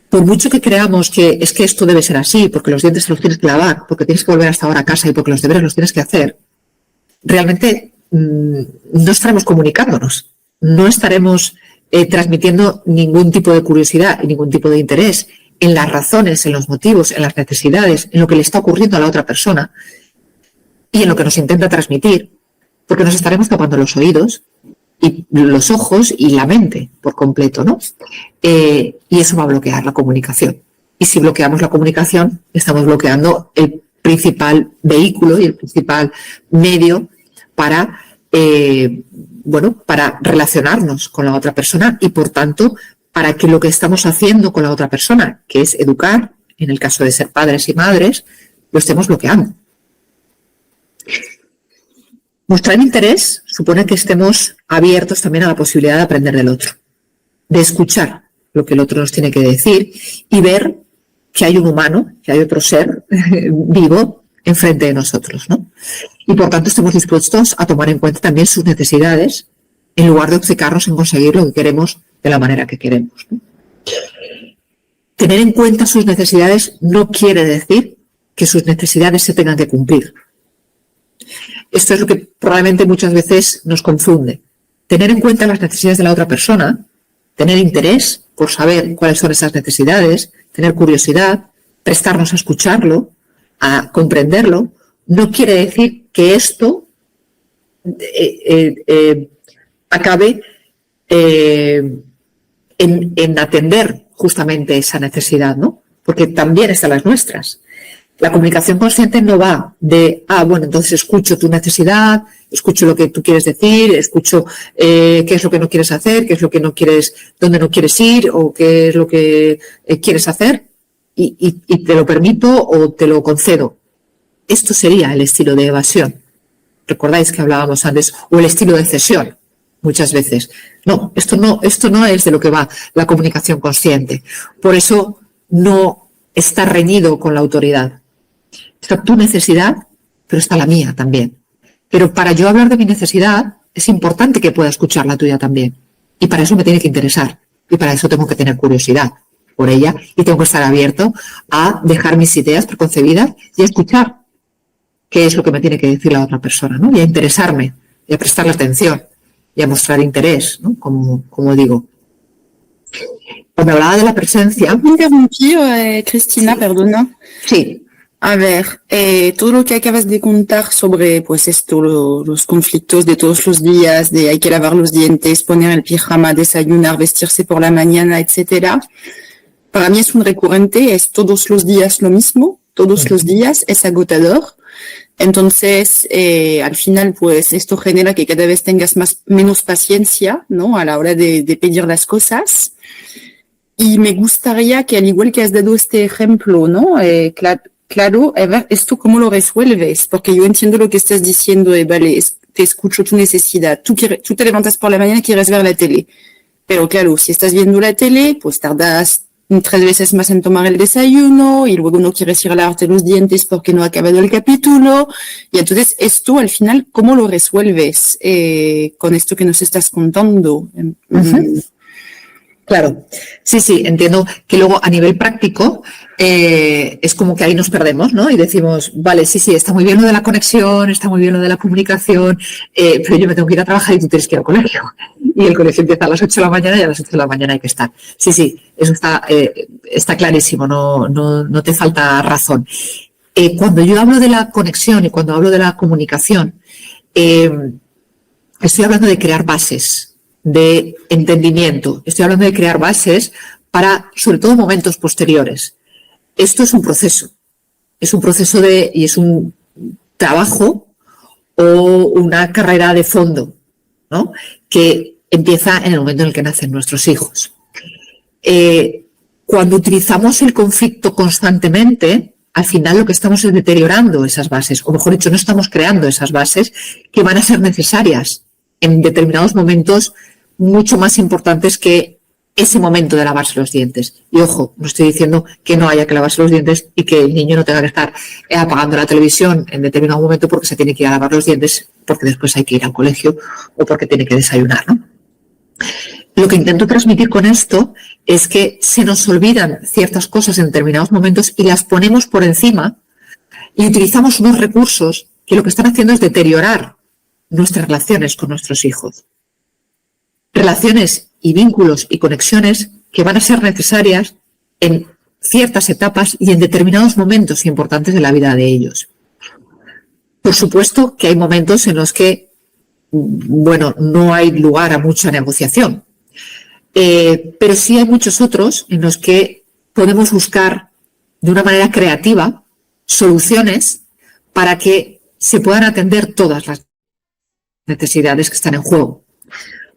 por mucho que creamos que es que esto debe ser así, porque los dientes te los tienes que lavar, porque tienes que volver hasta ahora a casa y porque los deberes los tienes que hacer, realmente no estaremos comunicándonos, no estaremos transmitiendo ningún tipo de curiosidad y ningún tipo de interés en las razones, en los motivos, en las necesidades, en lo que le está ocurriendo a la otra persona y en lo que nos intenta transmitir, porque nos estaremos tapando los oídos y los ojos y la mente por completo, ¿no? Y eso va a bloquear la comunicación. Y si bloqueamos la comunicación, estamos bloqueando el principal vehículo y el principal medio para, para relacionarnos con la otra persona y, por tanto, para que lo que estamos haciendo con la otra persona, que es educar, en el caso de ser padres y madres, lo estemos bloqueando. Mostrar interés supone que estemos abiertos también a la posibilidad de aprender del otro, de escuchar lo que el otro nos tiene que decir y ver que hay un humano, que hay otro ser vivo enfrente de nosotros, ¿no? Y por tanto estemos dispuestos a tomar en cuenta también sus necesidades en lugar de obcecarnos en conseguir lo que queremos de la manera que queremos, ¿no? Tener en cuenta sus necesidades no quiere decir que sus necesidades se tengan que cumplir. Esto es lo que probablemente muchas veces nos confunde. Tener en cuenta las necesidades de la otra persona, tener interés por saber cuáles son esas necesidades, tener curiosidad, prestarnos a escucharlo, a comprenderlo, no quiere decir que esto acabe en atender justamente esa necesidad, ¿no? Porque también están las nuestras. La comunicación consciente no va de, bueno, entonces escucho tu necesidad, escucho lo que tú quieres decir, escucho qué es lo que no quieres hacer, qué es lo que no quieres, dónde no quieres ir o qué es lo que quieres hacer y te lo permito o te lo concedo. Esto sería el estilo de evasión. ¿Recordáis que hablábamos antes? O el estilo de cesión, muchas veces. No, esto no es de lo que va la comunicación consciente. Por eso no está reñido con la autoridad. Está tu necesidad, pero está la mía también. Pero para yo hablar de mi necesidad, es importante que pueda escuchar la tuya también. Y para eso me tiene que interesar. Y para eso tengo que tener curiosidad por ella y tengo que estar abierto a dejar mis ideas preconcebidas y a escuchar qué es lo que me tiene que decir la otra persona, ¿no? Y a interesarme, y a prestarle atención, y a mostrar interés, ¿no? Como digo. Cuando hablaba de la presencia... ¿Puedo interrumpir, Cristina? Sí. Perdona. Sí. A ver, todo lo que acabas de contar sobre, pues esto, los conflictos de todos los días, de hay que lavar los dientes, poner el pijama, desayunar, vestirse por la mañana, etcétera. Para mí es un recurrente, es todos los días lo mismo, todos los días, es agotador. Entonces, al final, pues esto genera que cada vez tengas menos paciencia, ¿no? A la hora de pedir las cosas. Y me gustaría que, al igual que has dado este ejemplo, ¿no? Claro, Eva, ¿esto cómo lo resuelves? Porque yo entiendo lo que estás diciendo, vale, te escucho tu necesidad. Tú te levantas por la mañana y quieres ver la tele. Pero claro, si estás viendo la tele, pues tardas 3 veces más en tomar el desayuno y luego no quieres ir a lavarte los dientes porque no ha acabado el capítulo. Y entonces esto, al final, ¿cómo lo resuelves con esto que nos estás contando? Uh-huh. Claro, sí, entiendo que luego a nivel práctico es como que ahí nos perdemos, ¿no? Y decimos, vale, sí, está muy bien lo de la conexión, está muy bien lo de la comunicación, pero yo me tengo que ir a trabajar y tú tienes que ir al colegio. Y el colegio empieza a las 8 de la mañana y a las 8 de la mañana hay que estar. Sí, eso está clarísimo, no te falta razón. Cuando yo hablo de la conexión y cuando hablo de la comunicación, estoy hablando de crear bases de entendimiento. Estoy hablando de crear bases para, sobre todo, momentos posteriores. Esto es un proceso. Es un proceso y es un trabajo o una carrera de fondo, ¿no? Que empieza en el momento en el que nacen nuestros hijos. Cuando utilizamos el conflicto constantemente, al final lo que estamos es deteriorando esas bases, o mejor dicho, no estamos creando esas bases que van a ser necesarias en determinados momentos mucho más importantes que ese momento de lavarse los dientes. Y ojo, no estoy diciendo que no haya que lavarse los dientes y que el niño no tenga que estar apagando la televisión en determinado momento porque se tiene que ir a lavar los dientes, porque después hay que ir al colegio o porque tiene que desayunar, ¿no? Lo que intento transmitir con esto es que se nos olvidan ciertas cosas en determinados momentos y las ponemos por encima y utilizamos unos recursos que lo que están haciendo es deteriorar nuestras relaciones con nuestros hijos. Relaciones y vínculos y conexiones que van a ser necesarias en ciertas etapas y en determinados momentos importantes de la vida de ellos. Por supuesto que hay momentos en los que, no hay lugar a mucha negociación, pero sí hay muchos otros en los que podemos buscar de una manera creativa soluciones para que se puedan atender todas las necesidades que están en juego.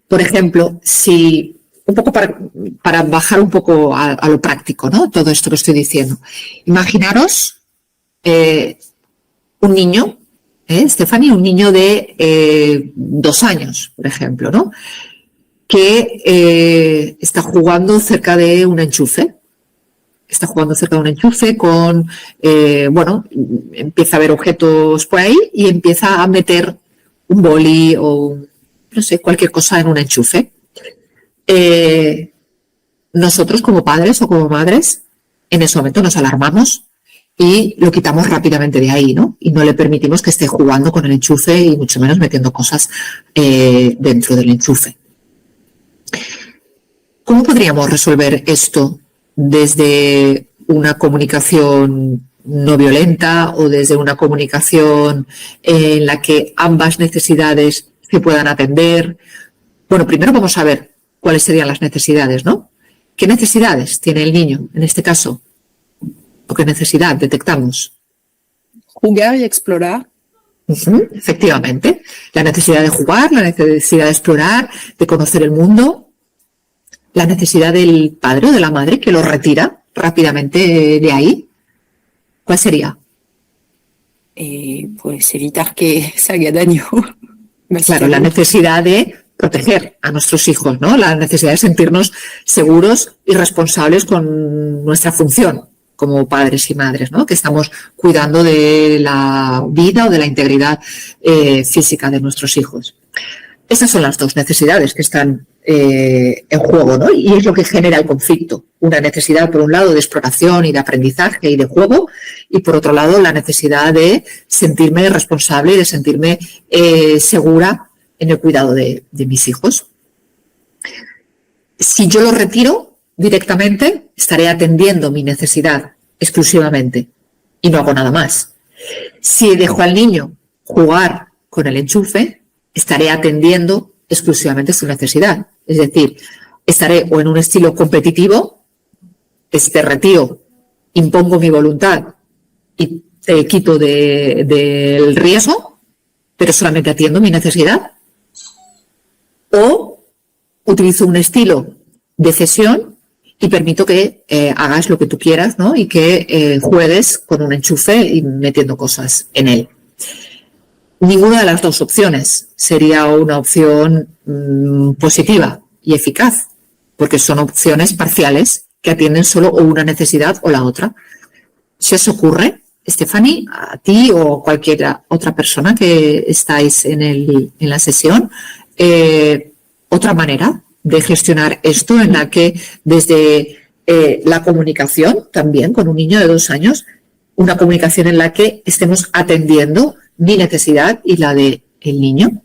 Por ejemplo, si un poco para bajar un poco a lo práctico, ¿no? Todo esto que estoy diciendo. Imaginaros un niño, Stephanie, un niño de 2 años, por ejemplo, ¿no? Que está jugando cerca de un enchufe. Está jugando cerca de un enchufe con, empieza a ver objetos por ahí y empieza a meter un boli o cualquier cosa en un enchufe. Nosotros como padres o como madres en ese momento nos alarmamos y lo quitamos rápidamente de ahí, ¿no? Y no le permitimos que esté jugando con el enchufe y mucho menos metiendo cosas dentro del enchufe. ¿Cómo podríamos resolver esto desde una comunicación no violenta o desde una comunicación en la que ambas necesidades se puedan atender? Bueno, primero vamos a ver cuáles serían las necesidades, ¿no? ¿Qué necesidades tiene el niño en este caso? ¿O qué necesidad detectamos? Jugar y explorar. Efectivamente. La necesidad de jugar, la necesidad de explorar, de conocer el mundo. La necesidad del padre o de la madre que lo retira rápidamente de ahí. ¿Cuál sería? Pues evitar que se haga daño. Claro, la necesidad de proteger a nuestros hijos, ¿no? La necesidad de sentirnos seguros y responsables con nuestra función como padres y madres, ¿no? Que estamos cuidando de la vida o de la integridad física de nuestros hijos. Esas son las dos necesidades que están en juego, ¿no? Y es lo que genera el conflicto. Una necesidad, por un lado, de exploración y de aprendizaje y de juego, y por otro lado, la necesidad de sentirme responsable y de sentirme segura en el cuidado de mis hijos. Si yo lo retiro directamente, estaré atendiendo mi necesidad exclusivamente y no hago nada más. Si dejo al niño jugar con el enchufe, estaré atendiendo exclusivamente su necesidad. Es decir, estaré o en un estilo competitivo, retiro, impongo mi voluntad y te quito del riesgo, pero solamente atiendo mi necesidad. O utilizo un estilo de cesión y permito que hagas lo que tú quieras, ¿no? Y que juegues con un enchufe y metiendo cosas en él. Ninguna de las dos opciones sería una opción positiva y eficaz, porque son opciones parciales que atienden solo o una necesidad o la otra. Si os ocurre, Stephanie, a ti o cualquier otra persona que estáis en la sesión, otra manera de gestionar esto en la que desde la comunicación también con un niño de 2 años, una comunicación en la que estemos atendiendo mi necesidad y la del niño,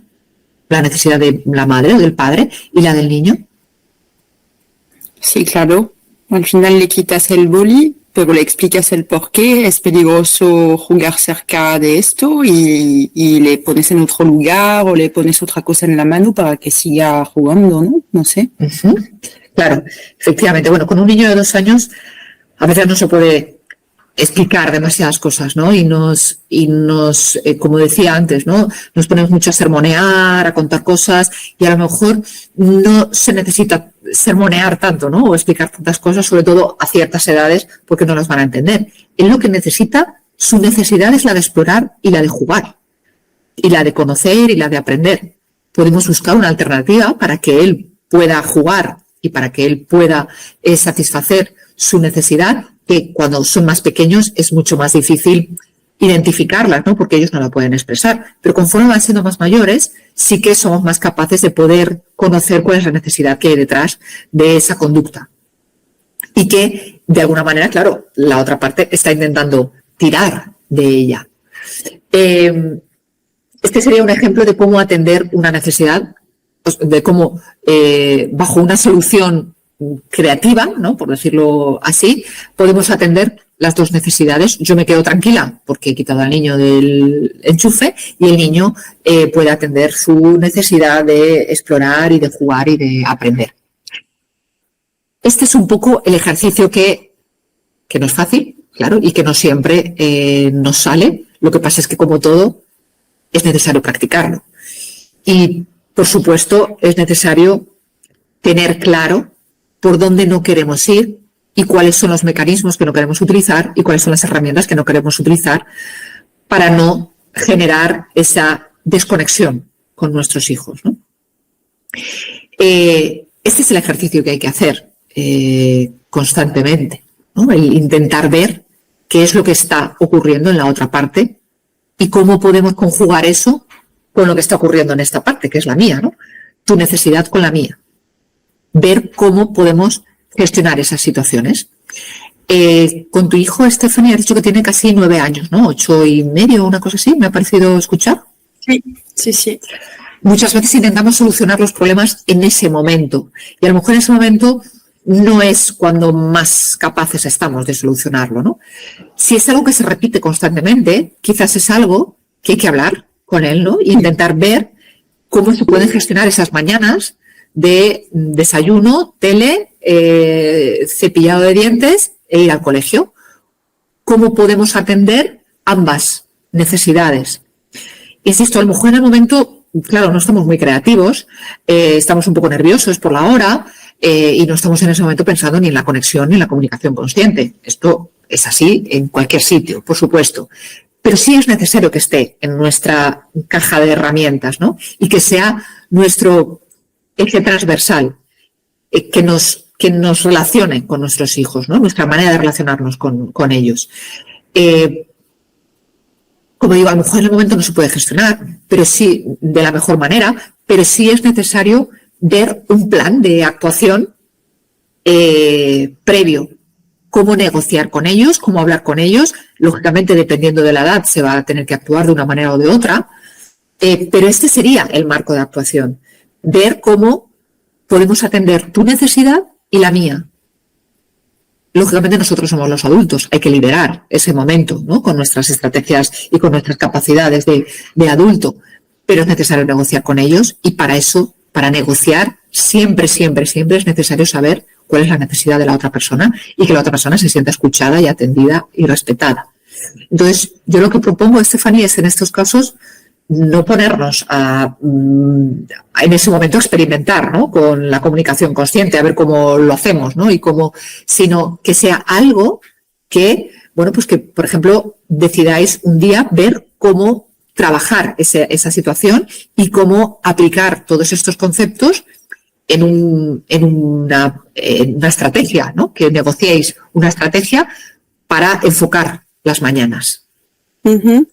la necesidad de la madre o del padre y la del niño. Sí, claro. Al final le quitas el boli, pero le explicas el por qué es peligroso jugar cerca de esto y le pones en otro lugar o le pones otra cosa en la mano para que siga jugando, ¿no? No sé. Claro, efectivamente. Bueno, con un niño de 2 años a veces no se puede explicar demasiadas cosas, ¿no? Y nos como decía antes, ¿no? Nos ponemos mucho a sermonear, a contar cosas y a lo mejor no se necesita sermonear tanto, ¿no? O explicar tantas cosas, sobre todo a ciertas edades, porque no las van a entender. Él lo que necesita, su necesidad es la de explorar y la de jugar, y la de conocer y la de aprender. Podemos buscar una alternativa para que él pueda jugar y para que él pueda satisfacer su necesidad, que cuando son más pequeños es mucho más difícil identificarlas, ¿no? Porque ellos no la pueden expresar. Pero conforme van siendo más mayores, sí que somos más capaces de poder conocer cuál es la necesidad que hay detrás de esa conducta. Y que, de alguna manera, claro, la otra parte está intentando tirar de ella. Este sería un ejemplo de cómo atender una necesidad, de cómo, bajo una solución creativa, ¿no? Por decirlo así, podemos atender las dos necesidades. Yo me quedo tranquila porque he quitado al niño del enchufe y el niño puede atender su necesidad de explorar y de jugar y de aprender. Este es un poco el ejercicio que no es fácil, claro, y que no siempre nos sale. Lo que pasa es que, como todo, es necesario practicarlo. Y, por supuesto, es necesario tener claro por dónde no queremos ir y cuáles son los mecanismos que no queremos utilizar y cuáles son las herramientas que no queremos utilizar para no generar esa desconexión con nuestros hijos, ¿no? Este es el ejercicio que hay que hacer constantemente, ¿no? El intentar ver qué es lo que está ocurriendo en la otra parte y cómo podemos conjugar eso con lo que está ocurriendo en esta parte, que es la mía, ¿no? Tu necesidad con la mía. Ver cómo podemos gestionar esas situaciones. Con tu hijo, Stephanie, has dicho que tiene casi 9 años, ¿no? 8 y medio, una cosa así, me ha parecido escuchar. Sí. Muchas veces intentamos solucionar los problemas en ese momento. Y a lo mejor en ese momento no es cuando más capaces estamos de solucionarlo, ¿no? Si es algo que se repite constantemente, quizás es algo que hay que hablar con él, ¿no? E intentar ver cómo se pueden gestionar esas mañanas de desayuno, tele, cepillado de dientes e ir al colegio. ¿Cómo podemos atender ambas necesidades? Insisto, a lo mejor en el momento, claro, no estamos muy creativos, estamos un poco nerviosos por la hora y no estamos en ese momento pensando ni en la conexión ni en la comunicación consciente. Esto es así en cualquier sitio, por supuesto. Pero sí es necesario que esté en nuestra caja de herramientas, ¿no? Y que sea nuestro eje transversal, que nos relacione con nuestros hijos, ¿no? Nuestra manera de relacionarnos con ellos. Como digo, a lo mejor en el momento no se puede gestionar, pero sí de la mejor manera, pero sí es necesario ver un plan de actuación previo. Cómo negociar con ellos, cómo hablar con ellos. Lógicamente, dependiendo de la edad, se va a tener que actuar de una manera o de otra, pero este sería el marco de actuación. Ver cómo podemos atender tu necesidad y la mía. Lógicamente nosotros somos los adultos, hay que liderar ese momento, ¿no? Con nuestras estrategias y con nuestras capacidades de adulto, pero es necesario negociar con ellos y para eso, para negociar, siempre es necesario saber cuál es la necesidad de la otra persona y que la otra persona se sienta escuchada y atendida y respetada. Entonces, yo lo que propongo, Stephanie, es en estos casos no ponernos en ese momento a experimentar, ¿no? Con la comunicación consciente, a ver cómo lo hacemos, ¿no? Sino que sea algo que, bueno, pues que, por ejemplo, decidáis un día ver cómo trabajar esa situación y cómo aplicar todos estos conceptos en una estrategia, ¿no? Que negociéis una estrategia para enfocar las mañanas.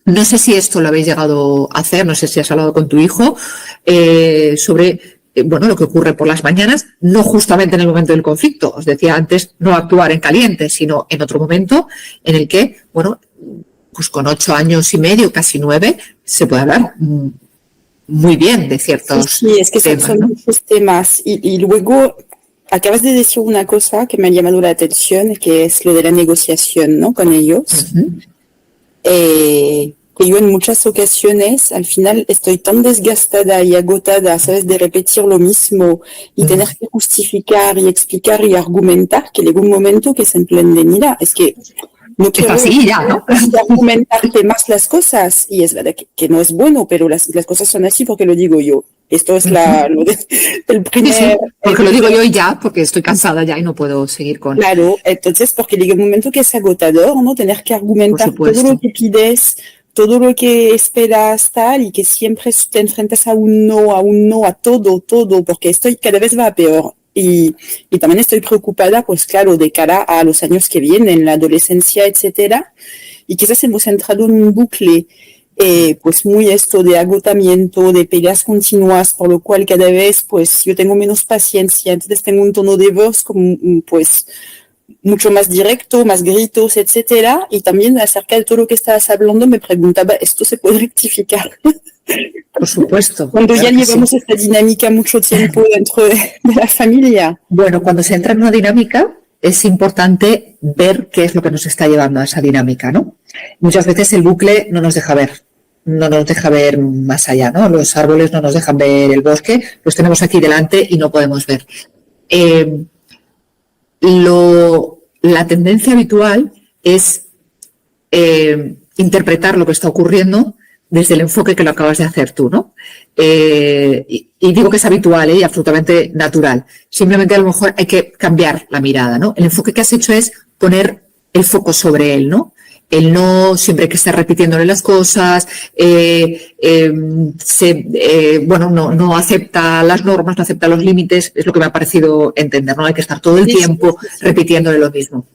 No sé si esto lo habéis llegado a hacer, no sé si has hablado con tu hijo sobre lo que ocurre por las mañanas, no justamente en el momento del conflicto. Os decía antes, no actuar en caliente, sino en otro momento en el que, bueno, pues con 8 años y medio, casi 9, se puede hablar muy bien de ciertos sí, es que temas, son ¿no? muchos temas. Y luego acabas de decir una cosa que me ha llamado la atención, que es lo de la negociación, ¿no? Con ellos. Que yo en muchas ocasiones al final estoy tan desgastada y agotada, ¿sabes? De repetir lo mismo y tener que justificar y explicar y argumentar, que llega un momento que es en plan de, mira, es que no quiero así ya, ¿no? argumentarte más las cosas y es verdad que no es bueno, pero las cosas son así porque lo digo yo. Esto es el primer... Sí, porque lo digo yo y ya, porque estoy cansada ya y no puedo seguir con... Claro, entonces porque llega un momento que es agotador, ¿no? Tener que argumentar todo lo que pides, todo lo que esperas, tal, y que siempre te enfrentas a un no, a todo, porque esto cada vez va a peor. Y también estoy preocupada, pues claro, de cara a los años que vienen, la adolescencia, etcétera, y quizás hemos entrado en un bucle pues muy esto de agotamiento, de peleas continuas, por lo cual cada vez pues yo tengo menos paciencia, entonces tengo un tono de voz como pues mucho más directo, más gritos, etcétera, y también acerca de todo lo que estabas hablando me preguntaba, ¿esto se puede rectificar? Por supuesto. Cuando ya llevamos esta dinámica mucho tiempo dentro de la familia. Bueno, cuando se entra en una dinámica es importante ver qué es lo que nos está llevando a esa dinámica, ¿no? Muchas veces el bucle no nos deja ver más allá, ¿no? Los árboles no nos dejan ver el bosque, los tenemos aquí delante y no podemos ver. La tendencia habitual es interpretar lo que está ocurriendo desde el enfoque que lo acabas de hacer tú, ¿no? Y digo que es habitual y absolutamente natural. Simplemente a lo mejor hay que cambiar la mirada, ¿no? El enfoque que has hecho es poner el foco sobre él, ¿no? El no siempre que esté repitiéndole las cosas, no acepta las normas, no acepta los límites, es lo que me ha parecido entender, ¿no? Hay que estar todo el tiempo repitiéndole lo mismo.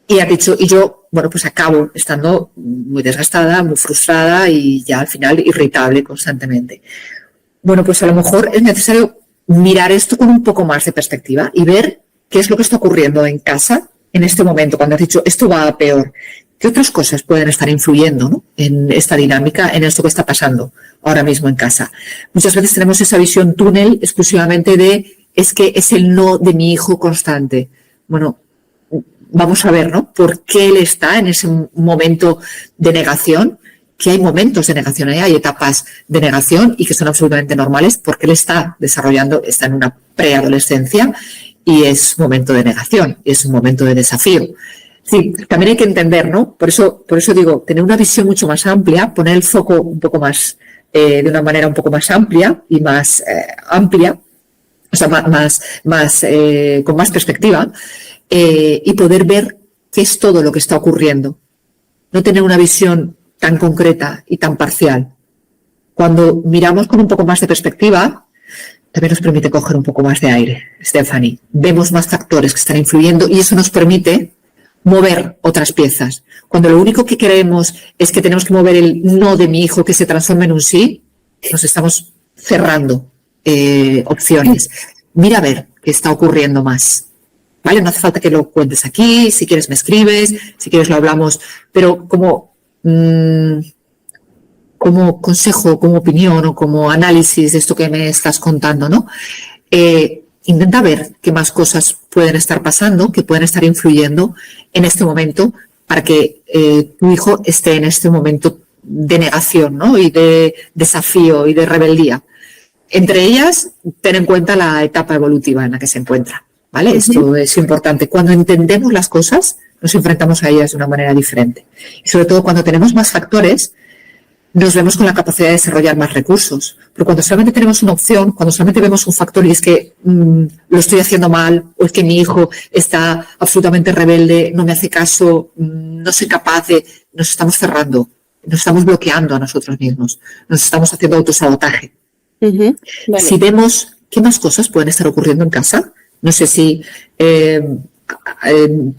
Y ha dicho, y yo, bueno, pues acabo estando muy desgastada, muy frustrada y ya al final irritable constantemente. Bueno, pues a lo mejor es necesario mirar esto con un poco más de perspectiva y ver qué es lo que está ocurriendo en casa en este momento, cuando has dicho esto va a peor, ¿qué otras cosas pueden estar influyendo, ¿no?, en esta dinámica, en esto que está pasando ahora mismo en casa? Muchas veces tenemos esa visión túnel exclusivamente de es que es el no de mi hijo constante. Bueno, vamos a ver, ¿no?, por qué él está en ese momento de negación, que hay momentos de negación, hay etapas de negación y que son absolutamente normales porque él está desarrollando, está en una preadolescencia y es momento de negación, es un momento de desafío. Sí, también hay que entender, ¿no? Por eso digo, tener una visión mucho más amplia, poner el foco un poco más, de una manera un poco más amplia y más amplia, o sea, con más perspectiva, y poder ver qué es todo lo que está ocurriendo. No tener una visión tan concreta y tan parcial. Cuando miramos con un poco más de perspectiva, también nos permite coger un poco más de aire, Stephanie. Vemos más factores que están influyendo y eso nos permite mover otras piezas. Cuando lo único que queremos es que tenemos que mover el no de mi hijo que se transforme en un sí, nos estamos cerrando opciones. Mira a ver qué está ocurriendo más. ¿Vale? No hace falta que lo cuentes aquí, si quieres me escribes, si quieres lo hablamos, pero como consejo, como opinión o como análisis de esto que me estás contando, ¿no? Intenta ver qué más cosas pueden estar pasando, que pueden estar influyendo en este momento para que tu hijo esté en este momento de negación, ¿no?, y de desafío y de rebeldía. Entre ellas, ten en cuenta la etapa evolutiva en la que se encuentra, ¿vale? Uh-huh. Esto es importante. Cuando entendemos las cosas, nos enfrentamos a ellas de una manera diferente. Y sobre todo cuando tenemos más factores, nos vemos con la capacidad de desarrollar más recursos. Pero cuando solamente tenemos una opción, cuando solamente vemos un factor y es que lo estoy haciendo mal, o es que mi hijo está absolutamente rebelde, no me hace caso, no soy capaz de... Nos estamos cerrando, nos estamos bloqueando a nosotros mismos, nos estamos haciendo autosabotaje. Uh-huh. Vale. Si vemos qué más cosas pueden estar ocurriendo en casa, no sé si...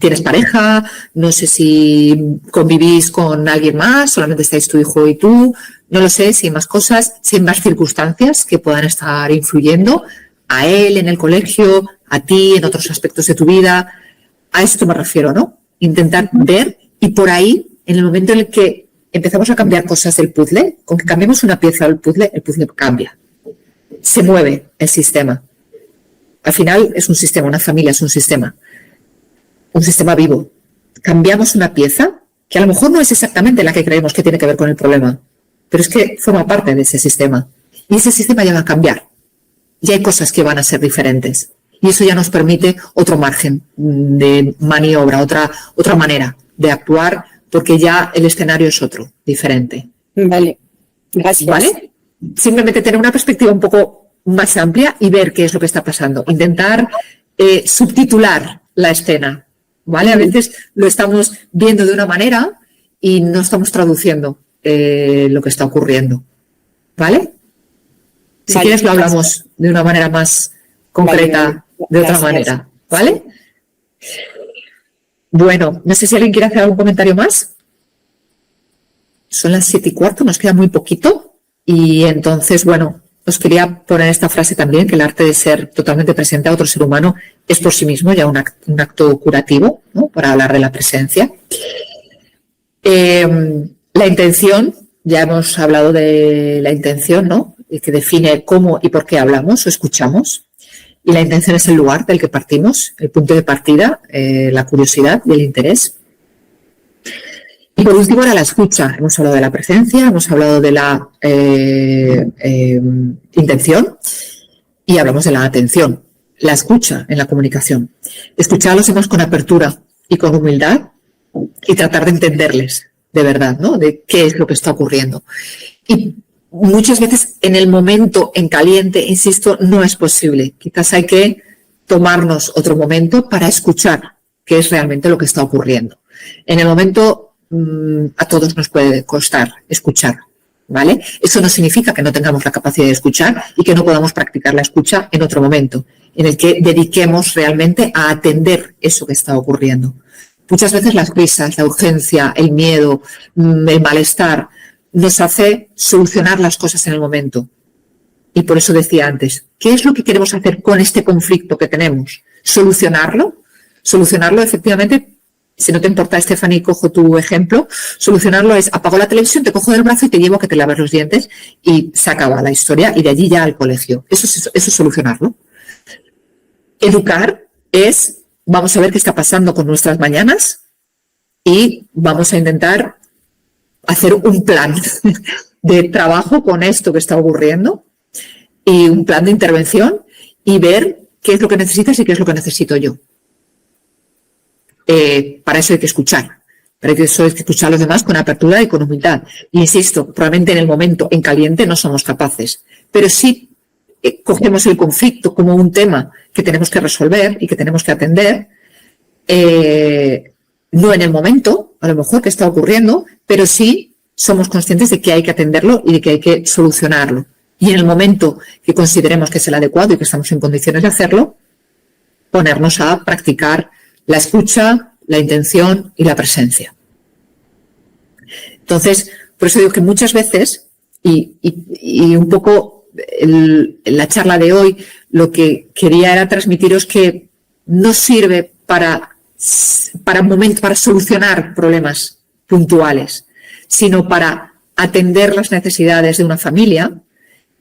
tienes pareja, no sé si convivís con alguien más, solamente estáis tu hijo y tú, no lo sé, si hay más cosas, si hay más circunstancias que puedan estar influyendo a él en el colegio, a ti en otros aspectos de tu vida. A esto me refiero, ¿no? Intentar ver y por ahí, en el momento en el que empezamos a cambiar cosas del puzzle, con que cambiemos una pieza del puzzle, el puzzle cambia. Se mueve el sistema. Al final es un sistema, una familia es un sistema vivo. Cambiamos una pieza que a lo mejor no es exactamente la que creemos que tiene que ver con el problema, pero es que forma parte de ese sistema. Y ese sistema ya va a cambiar. Y hay cosas que van a ser diferentes. Y eso ya nos permite otro margen de maniobra, otra manera de actuar, porque ya el escenario es otro, diferente. Vale, gracias. ¿Vale? Simplemente tener una perspectiva un poco más amplia y ver qué es lo que está pasando. Intentar subtitular la escena. ¿Vale? A veces lo estamos viendo de una manera y no estamos traduciendo lo que está ocurriendo. ¿Vale? Si quieres lo hablamos de una manera más concreta, de otra manera. ¿Vale? Bueno, no sé si alguien quiere hacer algún comentario más. Son las 7:15, nos queda muy poquito. Y entonces, bueno, os quería poner esta frase también, que el arte de ser totalmente presente a otro ser humano es por sí mismo ya un acto curativo, ¿no?, para hablar de la presencia. La intención, ya hemos hablado de la intención, ¿no?, que define cómo y por qué hablamos o escuchamos. Y la intención es el lugar del que partimos, el punto de partida, la curiosidad y el interés. Y por último, era la escucha. Hemos hablado de la presencia, hemos hablado de la intención y hablamos de la atención, la escucha en la comunicación. Escuchar a los demás con apertura y con humildad y tratar de entenderles de verdad, ¿no?, de qué es lo que está ocurriendo. Y muchas veces en el momento en caliente, insisto, no es posible. Quizás hay que tomarnos otro momento para escuchar qué es realmente lo que está ocurriendo. En el momento a todos nos puede costar escuchar, ¿vale? Eso no significa que no tengamos la capacidad de escuchar y que no podamos practicar la escucha en otro momento, en el que dediquemos realmente a atender eso que está ocurriendo. Muchas veces las prisas, la urgencia, el miedo, el malestar, nos hace solucionar las cosas en el momento. Y por eso decía antes, ¿qué es lo que queremos hacer con este conflicto que tenemos? ¿Solucionarlo? Solucionarlo, efectivamente, si no te importa, Stephanie, cojo tu ejemplo, solucionarlo es apago la televisión, te cojo del brazo y te llevo a que te laves los dientes y se acaba la historia y de allí ya al colegio. Eso es solucionarlo. Educar es, vamos a ver qué está pasando con nuestras mañanas y vamos a intentar hacer un plan de trabajo con esto que está ocurriendo y un plan de intervención y ver qué es lo que necesitas y qué es lo que necesito yo. Para eso hay que escuchar. Para eso hay que escuchar a los demás con apertura y con humildad. Y insisto, probablemente en el momento, en caliente, no somos capaces. Pero sí cogemos el conflicto como un tema que tenemos que resolver y que tenemos que atender. No en el momento, a lo mejor, que está ocurriendo, pero sí somos conscientes de que hay que atenderlo y de que hay que solucionarlo. Y en el momento que consideremos que es el adecuado y que estamos en condiciones de hacerlo, ponernos a practicar la escucha, la intención y la presencia. Entonces, por eso digo que muchas veces, y un poco en la charla de hoy, lo que quería era transmitiros que no sirve para solucionar problemas puntuales, sino para atender las necesidades de una familia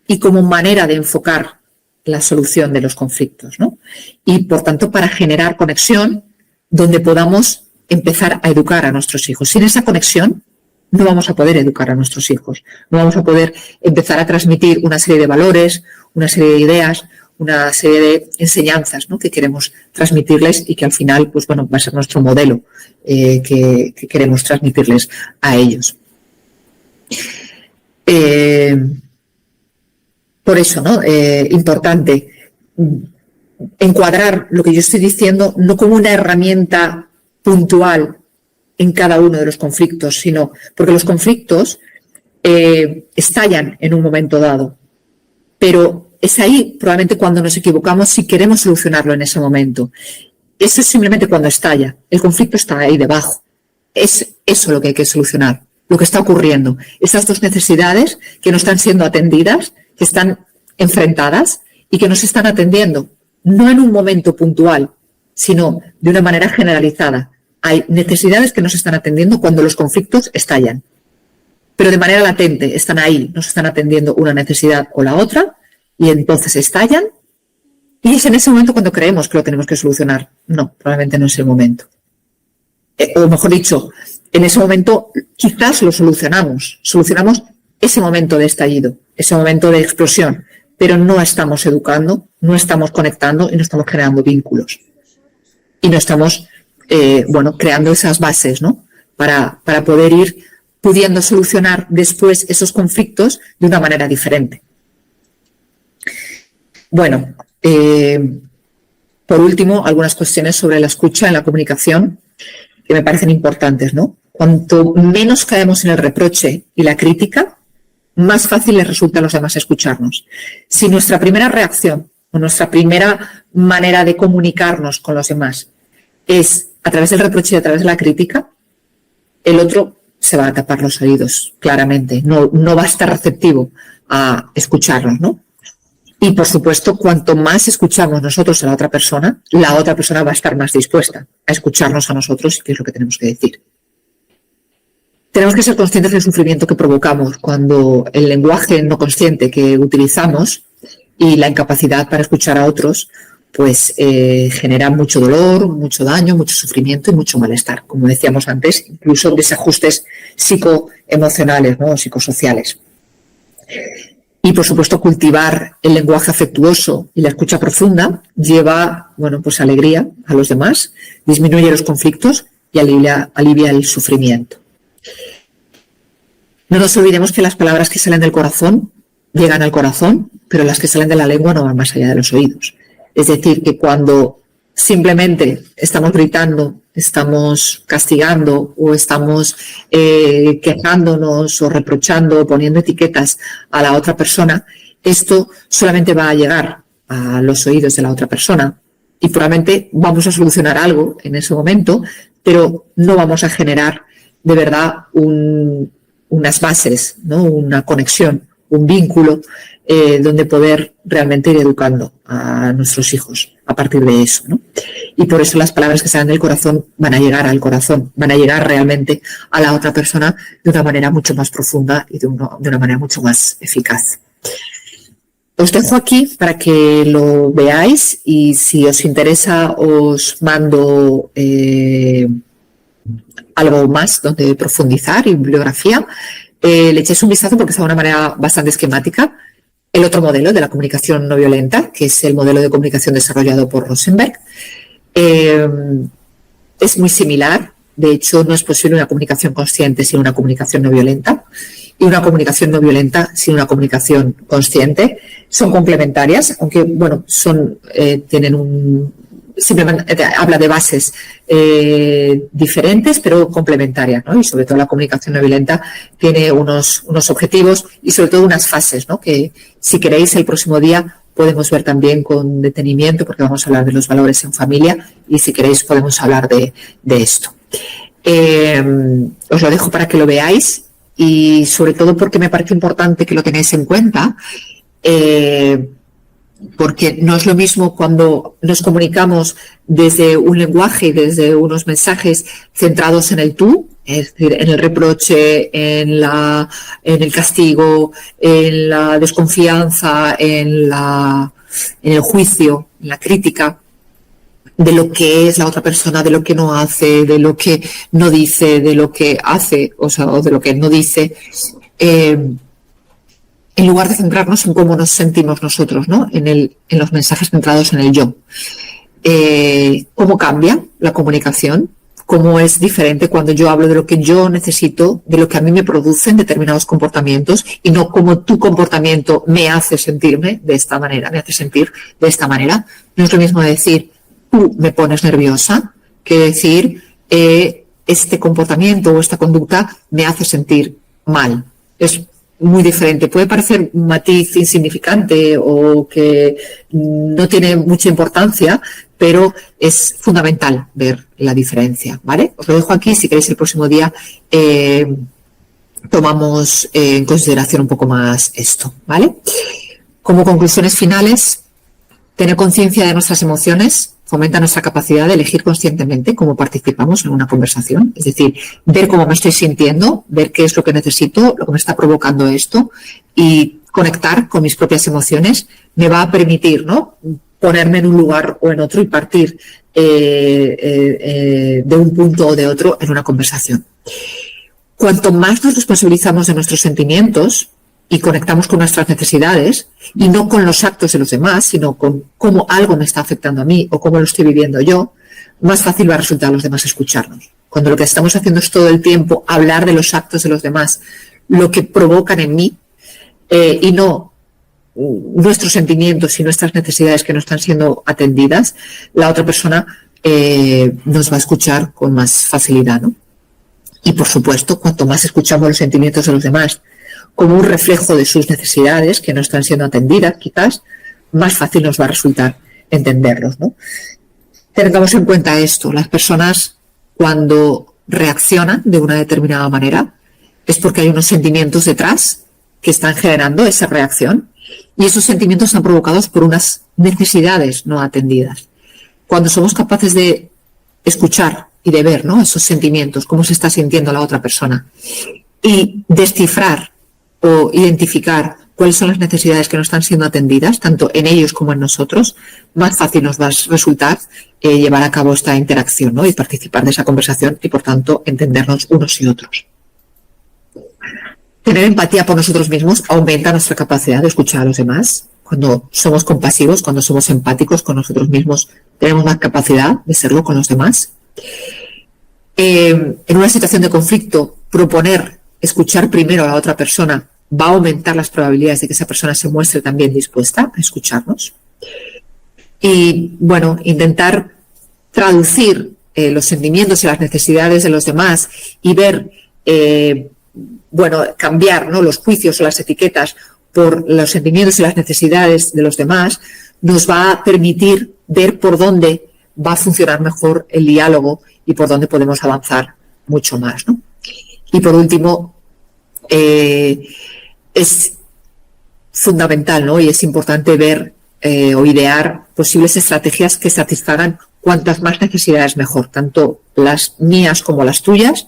y como manera de enfocar la solución de los conflictos, ¿no? Y, por tanto, para generar conexión donde podamos empezar a educar a nuestros hijos. Sin esa conexión no vamos a poder educar a nuestros hijos, no vamos a poder empezar a transmitir una serie de valores, una serie de ideas, una serie de enseñanzas, ¿no?, que queremos transmitirles y que al final, pues bueno, va a ser nuestro modelo que queremos transmitirles a ellos. Por eso, ¿no? Importante encuadrar lo que yo estoy diciendo no como una herramienta puntual en cada uno de los conflictos, sino porque los conflictos estallan en un momento dado, pero es ahí probablemente cuando nos equivocamos si queremos solucionarlo en ese momento. Eso es simplemente cuando estalla, el conflicto está ahí debajo, es eso lo que hay que solucionar, lo que está ocurriendo, esas dos necesidades que no están siendo atendidas, que están enfrentadas y que no se están atendiendo, no en un momento puntual, sino de una manera generalizada. Hay necesidades que no se están atendiendo cuando los conflictos estallan, pero de manera latente están ahí, no se están atendiendo una necesidad o la otra y entonces estallan y es en ese momento cuando creemos que lo tenemos que solucionar. No, probablemente no es el momento. O mejor dicho, en ese momento quizás lo solucionamos ese momento de estallido, ese momento de explosión, pero no estamos educando, no estamos conectando y no estamos generando vínculos. Y no estamos, creando esas bases, ¿no?, para poder ir pudiendo solucionar después esos conflictos de una manera diferente. Bueno, por último, algunas cuestiones sobre la escucha en la comunicación que me parecen importantes, ¿no? Cuanto menos caemos en el reproche y la crítica, más fácil les resulta a los demás escucharnos. Si nuestra primera reacción o nuestra primera manera de comunicarnos con los demás es a través del reproche y a través de la crítica, el otro se va a tapar los oídos, claramente. No va a estar receptivo a escucharnos, ¿no? Y, por supuesto, cuanto más escuchamos nosotros a la otra persona va a estar más dispuesta a escucharnos a nosotros y qué es lo que tenemos que decir. Tenemos que ser conscientes del sufrimiento que provocamos cuando el lenguaje no consciente que utilizamos y la incapacidad para escuchar a otros pues genera mucho dolor, mucho daño, mucho sufrimiento y mucho malestar. Como decíamos antes, incluso desajustes psicoemocionales, ¿no?, psicosociales. Y, por supuesto, cultivar el lenguaje afectuoso y la escucha profunda lleva, pues alegría a los demás, disminuye los conflictos y alivia el sufrimiento. No nos olvidemos que las palabras que salen del corazón llegan al corazón, pero las que salen de la lengua no van más allá de los oídos. Es decir, que cuando simplemente estamos gritando, estamos castigando o estamos quejándonos o reprochando o poniendo etiquetas a la otra persona, esto solamente va a llegar a los oídos de la otra persona y probablemente vamos a solucionar algo en ese momento, pero no vamos a generar de verdad unas bases, ¿no?, una conexión, un vínculo donde poder realmente ir educando a nuestros hijos a partir de eso, ¿no? Y por eso las palabras que salen del corazón van a llegar al corazón, van a llegar realmente a la otra persona de una manera mucho más profunda y de una manera mucho más eficaz. Os dejo aquí para que lo veáis y si os interesa os mando algo más donde profundizar y bibliografía. Le echéis un vistazo porque está de una manera bastante esquemática. El otro modelo de la comunicación no violenta, que es el modelo de comunicación desarrollado por Rosenberg, es muy similar. De hecho, no es posible una comunicación consciente sin una comunicación no violenta y una comunicación no violenta sin una comunicación consciente. Son complementarias, aunque, bueno, tienen simplemente habla de bases diferentes, pero complementarias, ¿no? Y sobre todo la comunicación no violenta tiene unos objetivos y sobre todo unas fases, ¿no? Que si queréis el próximo día podemos ver también con detenimiento porque vamos a hablar de los valores en familia y si queréis podemos hablar de esto. Os lo dejo para que lo veáis y sobre todo porque me parece importante que lo tengáis en cuenta, porque no es lo mismo cuando nos comunicamos desde un lenguaje y desde unos mensajes centrados en el tú, es decir, en el reproche, en el castigo, en la desconfianza, en el juicio, en la crítica de lo que es la otra persona, de lo que no hace, de lo que no dice, de lo que hace, o de lo que no dice, en lugar de centrarnos en cómo nos sentimos nosotros, ¿no? En los mensajes centrados en el yo. ¿Cómo cambia la comunicación? ¿Cómo es diferente cuando yo hablo de lo que yo necesito, de lo que a mí me producen determinados comportamientos y no cómo tu comportamiento me hace sentirme de esta manera, me hace sentir de esta manera? No es lo mismo decir, tú me pones nerviosa, que decir, este comportamiento o esta conducta me hace sentir mal. Es muy diferente. Puede parecer un matiz insignificante o que no tiene mucha importancia, pero es fundamental ver la diferencia, ¿vale? Os lo dejo aquí. Si queréis el próximo día tomamos en consideración un poco más esto, ¿vale? Como conclusiones finales, tener conciencia de nuestras emociones fomenta nuestra capacidad de elegir conscientemente cómo participamos en una conversación. Es decir, ver cómo me estoy sintiendo, ver qué es lo que necesito, lo que me está provocando esto y conectar con mis propias emociones me va a permitir, ¿no?, ponerme en un lugar o en otro y partir de un punto o de otro en una conversación. Cuanto más nos responsabilizamos de nuestros sentimientos y conectamos con nuestras necesidades y no con los actos de los demás, sino con cómo algo me está afectando a mí o cómo lo estoy viviendo yo, más fácil va a resultar a los demás escucharnos. Cuando lo que estamos haciendo es todo el tiempo hablar de los actos de los demás, lo que provocan en mí y no nuestros sentimientos y nuestras necesidades que no están siendo atendidas, la otra persona nos va a escuchar con más facilidad, ¿no? Y por supuesto, cuanto más escuchamos los sentimientos de los demás como un reflejo de sus necesidades que no están siendo atendidas, quizás, más fácil nos va a resultar entenderlos, ¿no? Tengamos en cuenta esto. Las personas, cuando reaccionan de una determinada manera, es porque hay unos sentimientos detrás que están generando esa reacción y esos sentimientos están provocados por unas necesidades no atendidas. Cuando somos capaces de escuchar y de ver, ¿no?, esos sentimientos, cómo se está sintiendo la otra persona y descifrar o identificar cuáles son las necesidades que no están siendo atendidas, tanto en ellos como en nosotros, más fácil nos va a resultar llevar a cabo esta interacción, ¿no?, y participar de esa conversación y, por tanto, entendernos unos y otros. Tener empatía por nosotros mismos aumenta nuestra capacidad de escuchar a los demás. Cuando somos compasivos, cuando somos empáticos con nosotros mismos, tenemos más capacidad de serlo con los demás. En una situación de conflicto, proponer escuchar primero a la otra persona va a aumentar las probabilidades de que esa persona se muestre también dispuesta a escucharnos. Y, bueno, intentar traducir los sentimientos y las necesidades de los demás y ver, cambiar, ¿no?, los juicios o las etiquetas por los sentimientos y las necesidades de los demás nos va a permitir ver por dónde va a funcionar mejor el diálogo y por dónde podemos avanzar mucho más, ¿no? Y por último, es fundamental, ¿no? Y es importante ver o idear posibles estrategias que satisfagan cuantas más necesidades mejor, tanto las mías como las tuyas,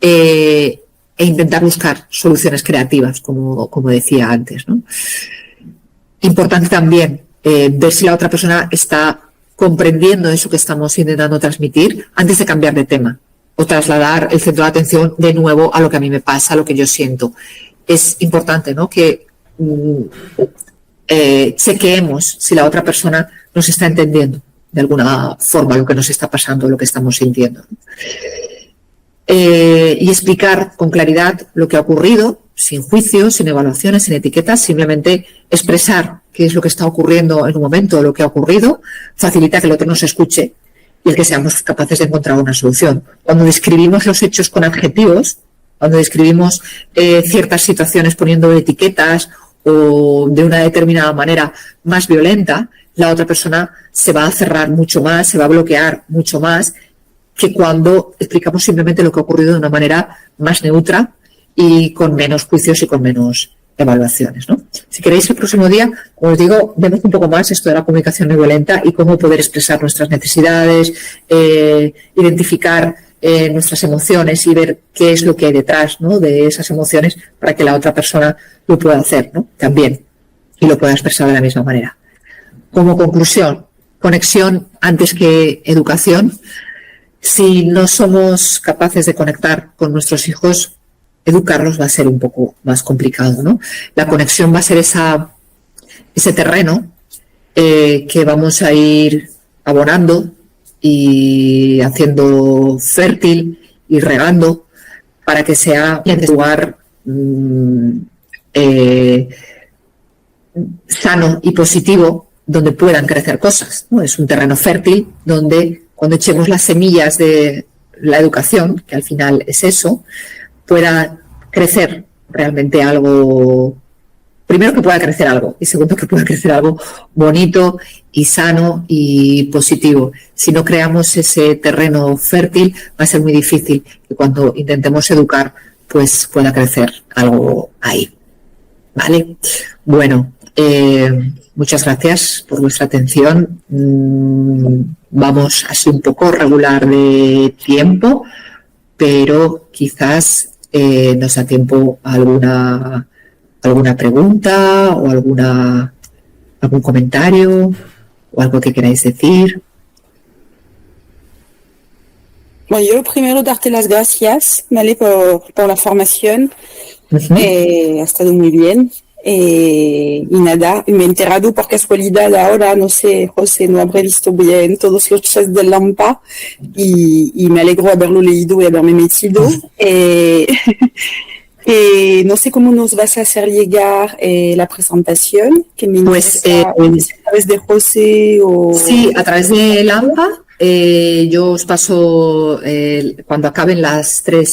e intentar buscar soluciones creativas, como decía antes, ¿no? Importante también ver si la otra persona está comprendiendo eso que estamos intentando transmitir antes de cambiar de tema o trasladar el centro de atención de nuevo a lo que a mí me pasa, a lo que yo siento. Es importante, ¿no?, que chequeemos si la otra persona nos está entendiendo de alguna forma lo que nos está pasando, lo que estamos sintiendo. Y explicar con claridad lo que ha ocurrido, sin juicios, sin evaluaciones, sin etiquetas, simplemente expresar qué es lo que está ocurriendo en un momento, lo que ha ocurrido, facilita que el otro nos escuche y el que seamos capaces de encontrar una solución. Cuando describimos los hechos con adjetivos, cuando describimos ciertas situaciones poniendo etiquetas o de una determinada manera más violenta, la otra persona se va a cerrar mucho más, se va a bloquear mucho más que cuando explicamos simplemente lo que ha ocurrido de una manera más neutra y con menos juicios y con menos evaluaciones, ¿no? Si queréis, el próximo día, como os digo, vemos un poco más esto de la comunicación no violenta y cómo poder expresar nuestras necesidades, identificar nuestras emociones y ver qué es lo que hay detrás, ¿no?, de esas emociones para que la otra persona lo pueda hacer, ¿no?, también, y lo pueda expresar de la misma manera. Como conclusión, conexión antes que educación. Si no somos capaces de conectar con nuestros hijos, educarlos va a ser un poco más complicado, ¿no? La conexión va a ser ese terreno que vamos a ir abonando y haciendo fértil y regando para que sea un lugar sano y positivo donde puedan crecer cosas, ¿no? Es un terreno fértil donde cuando echemos las semillas de la educación, que al final es eso, pueda crecer realmente algo, primero que pueda crecer algo y segundo que pueda crecer algo bonito y sano y positivo. Si no creamos ese terreno fértil, va a ser muy difícil que cuando intentemos educar, pues pueda crecer algo ahí. ¿Vale? Bueno, muchas gracias por vuestra atención. Vamos así un poco regular de tiempo, pero quizás nos da tiempo a alguna pregunta o algún comentario o algo que queráis decir. Bueno, yo primero darte las gracias, ¿vale?, por la formación. Ha estado muy bien. Y nada, me he enterado por casualidad ahora, no sé, José, no habré visto bien todos los chats de Lampa y me alegro haberlo leído y haberme metido. No sé cómo nos vas a hacer llegar la presentación, que me interesa, a través de José o... Sí, a través de Lampa. Yo os paso, cuando acaben las 3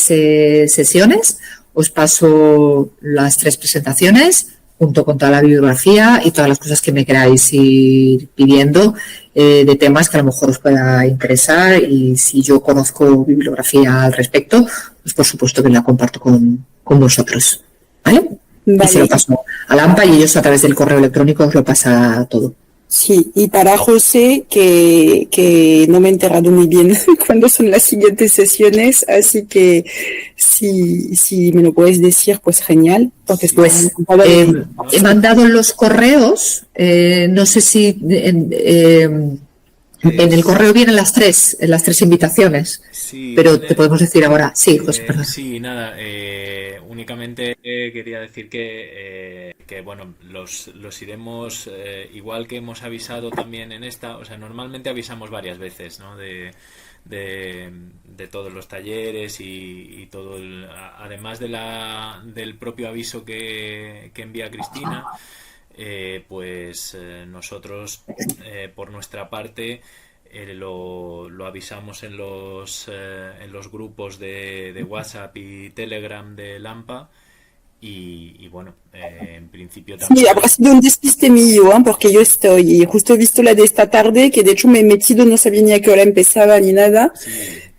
sesiones, os paso las 3 presentaciones junto con toda la bibliografía y todas las cosas que me queráis ir pidiendo de temas que a lo mejor os pueda interesar, y si yo conozco bibliografía al respecto, pues por supuesto que la comparto con vosotros. ¿Vale? Y se lo paso a Lampa y ellos a través del correo electrónico os lo pasa todo. Sí, y para José, que no me he enterado muy bien cuándo son las siguientes sesiones, así que si me lo puedes decir, pues genial. Porque pues he mandado los correos, no sé si en el correo vienen las tres invitaciones, sí, pero te podemos decir ahora. Sí, José, perdón. Sí, nada, únicamente quería decir que bueno, los iremos, igual que hemos avisado también en esta, o sea, normalmente avisamos varias veces, ¿no?, de todos los talleres y todo, además del propio aviso que envía Cristina, pues nosotros por nuestra parte lo avisamos en los grupos de WhatsApp y Telegram de Lampa. Y bueno, en principio también... Sí, habrá sido un despiste mío, porque yo y justo he visto la de esta tarde, que de hecho me he metido, no sabía ni a qué hora empezaba ni nada, sí.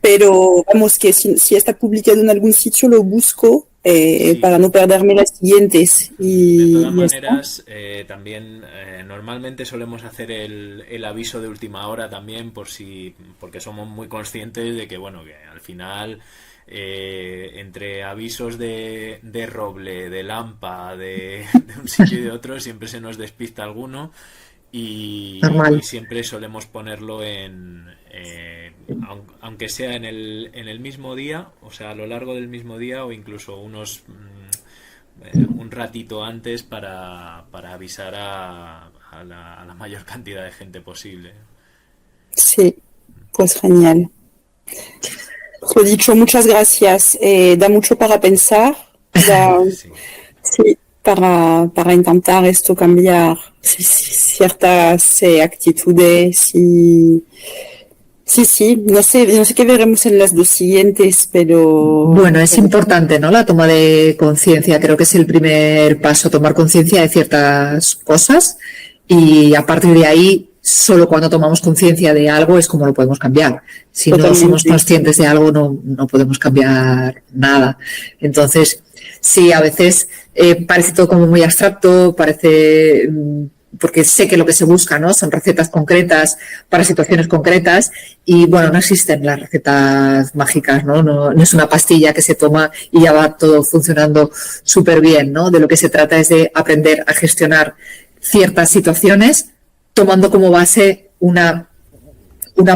Pero vamos, que si está publicado en algún sitio lo busco Sí. para no perderme las siguientes. De todas Y ya está. maneras, también normalmente solemos hacer el aviso de última hora también porque somos muy conscientes de que, bueno, que al final entre avisos de roble, de lampa, de un sitio y de otro, siempre se nos despista alguno y Normal. siempre solemos ponerlo aunque sea en el mismo día, o sea, a lo largo del mismo día o incluso un ratito antes para avisar a la mayor cantidad de gente posible. Sí, pues genial. Lo dicho, muchas gracias. Da mucho para pensar, da, Sí. sí, para intentar esto cambiar ciertas actitudes y sí, no sé qué veremos en las dos siguientes, pero Bueno, es importante, ¿no? La toma de conciencia. Creo que es el primer paso, tomar conciencia de ciertas cosas y a partir de ahí, solo cuando tomamos conciencia de algo es como lo podemos cambiar. Si no totalmente. somos conscientes de algo, no podemos cambiar nada. Entonces, sí, a veces parece todo como muy abstracto, parece porque sé que lo que se busca, ¿no? Son recetas concretas para situaciones concretas y, bueno, no existen las recetas mágicas, ¿no? No es una pastilla que se toma y ya va todo funcionando súper bien, ¿no? De lo que se trata es de aprender a gestionar ciertas situaciones tomando como base una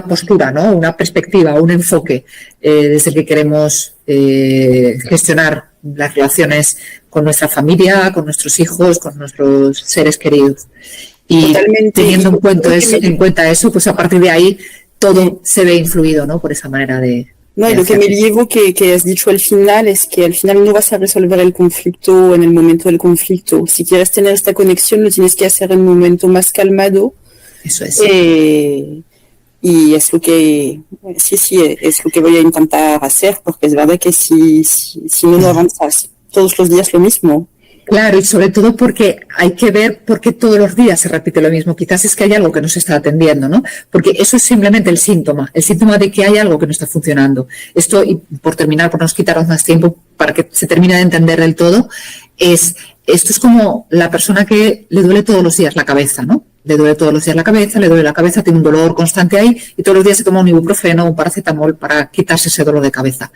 postura, ¿no? Una perspectiva, un enfoque desde el que queremos gestionar las relaciones con nuestra familia, con nuestros hijos, con nuestros seres queridos. Y Totalmente. teniendo en cuenta eso, pues a partir de ahí todo se ve influido, ¿no? Por esa manera de... No, y lo que me llevo que has dicho al final es que al final no vas a resolver el conflicto en el momento del conflicto. Si quieres tener esta conexión, lo tienes que hacer en un momento más calmado. Eso es. Y es lo que, es lo que voy a intentar hacer, porque es verdad que si no avanzas todos los días lo mismo. Claro, y sobre todo porque hay que ver por qué todos los días se repite lo mismo. Quizás es que hay algo que no se está atendiendo, ¿no? Porque eso es simplemente el síntoma de que hay algo que no está funcionando. Esto, y por terminar, por no quitaros más tiempo, para que se termine de entender del todo, esto es como la persona que le duele todos los días la cabeza, ¿no? Le duele todos los días la cabeza, tiene un dolor constante ahí y todos los días se toma un ibuprofeno o un paracetamol para quitarse ese dolor de cabeza.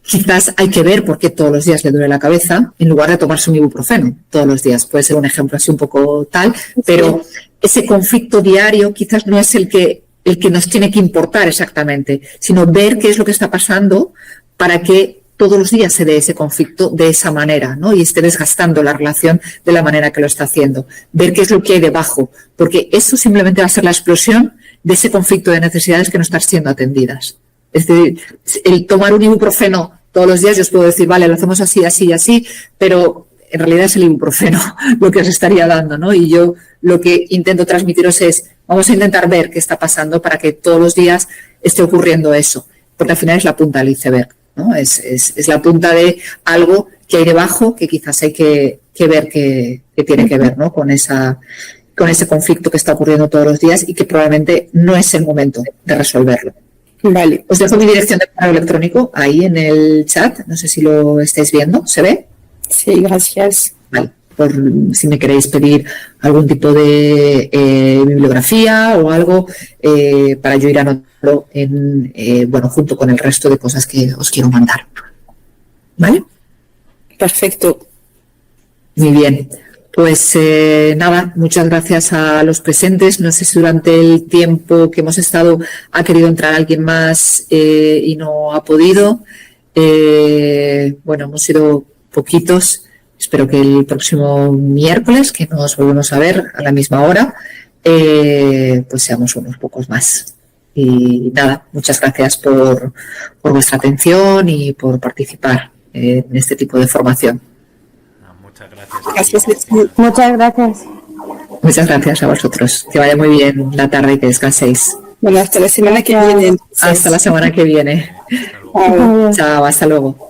Quizás hay que ver por qué todos los días le duele la cabeza en lugar de tomarse un ibuprofeno todos los días. Puede ser un ejemplo así un poco tal, pero ese conflicto diario quizás no es el que nos tiene que importar exactamente, sino ver qué es lo que está pasando para que todos los días se dé ese conflicto de esa manera, ¿no? Y esté desgastando la relación de la manera que lo está haciendo. Ver qué es lo que hay debajo, porque eso simplemente va a ser la explosión de ese conflicto de necesidades que no están siendo atendidas. Es decir, el tomar un ibuprofeno todos los días, yo os puedo decir, vale, lo hacemos así, así y así, pero en realidad es el ibuprofeno lo que os estaría dando, ¿no? Y yo lo que intento transmitiros es, vamos a intentar ver qué está pasando para que todos los días esté ocurriendo eso, porque al final es la punta del iceberg, ¿no? Es la punta de algo que hay debajo que quizás hay que ver que tiene que ver, ¿no? con ese conflicto que está ocurriendo todos los días y que probablemente no es el momento de resolverlo. Vale. Os dejo mi dirección de correo electrónico ahí en el chat, no sé si lo estáis viendo, ¿se ve? Sí, gracias. Vale, por si me queréis pedir algún tipo de bibliografía o algo para yo ir anotándolo junto con el resto de cosas que os quiero mandar. ¿Vale? Perfecto. Muy bien. Pues nada, muchas gracias a los presentes. No sé si durante el tiempo que hemos estado ha querido entrar alguien más y no ha podido. Hemos sido poquitos. Espero que el próximo miércoles, que nos volvemos a ver a la misma hora, pues seamos unos pocos más. Y nada, muchas gracias por vuestra atención y por participar en este tipo de formación. Muchas gracias. Muchas gracias. Muchas gracias a vosotros. Que vaya muy bien la tarde y que descanséis. Bueno, hasta la semana que viene. Hasta la semana que viene. Chao. Chao, hasta luego.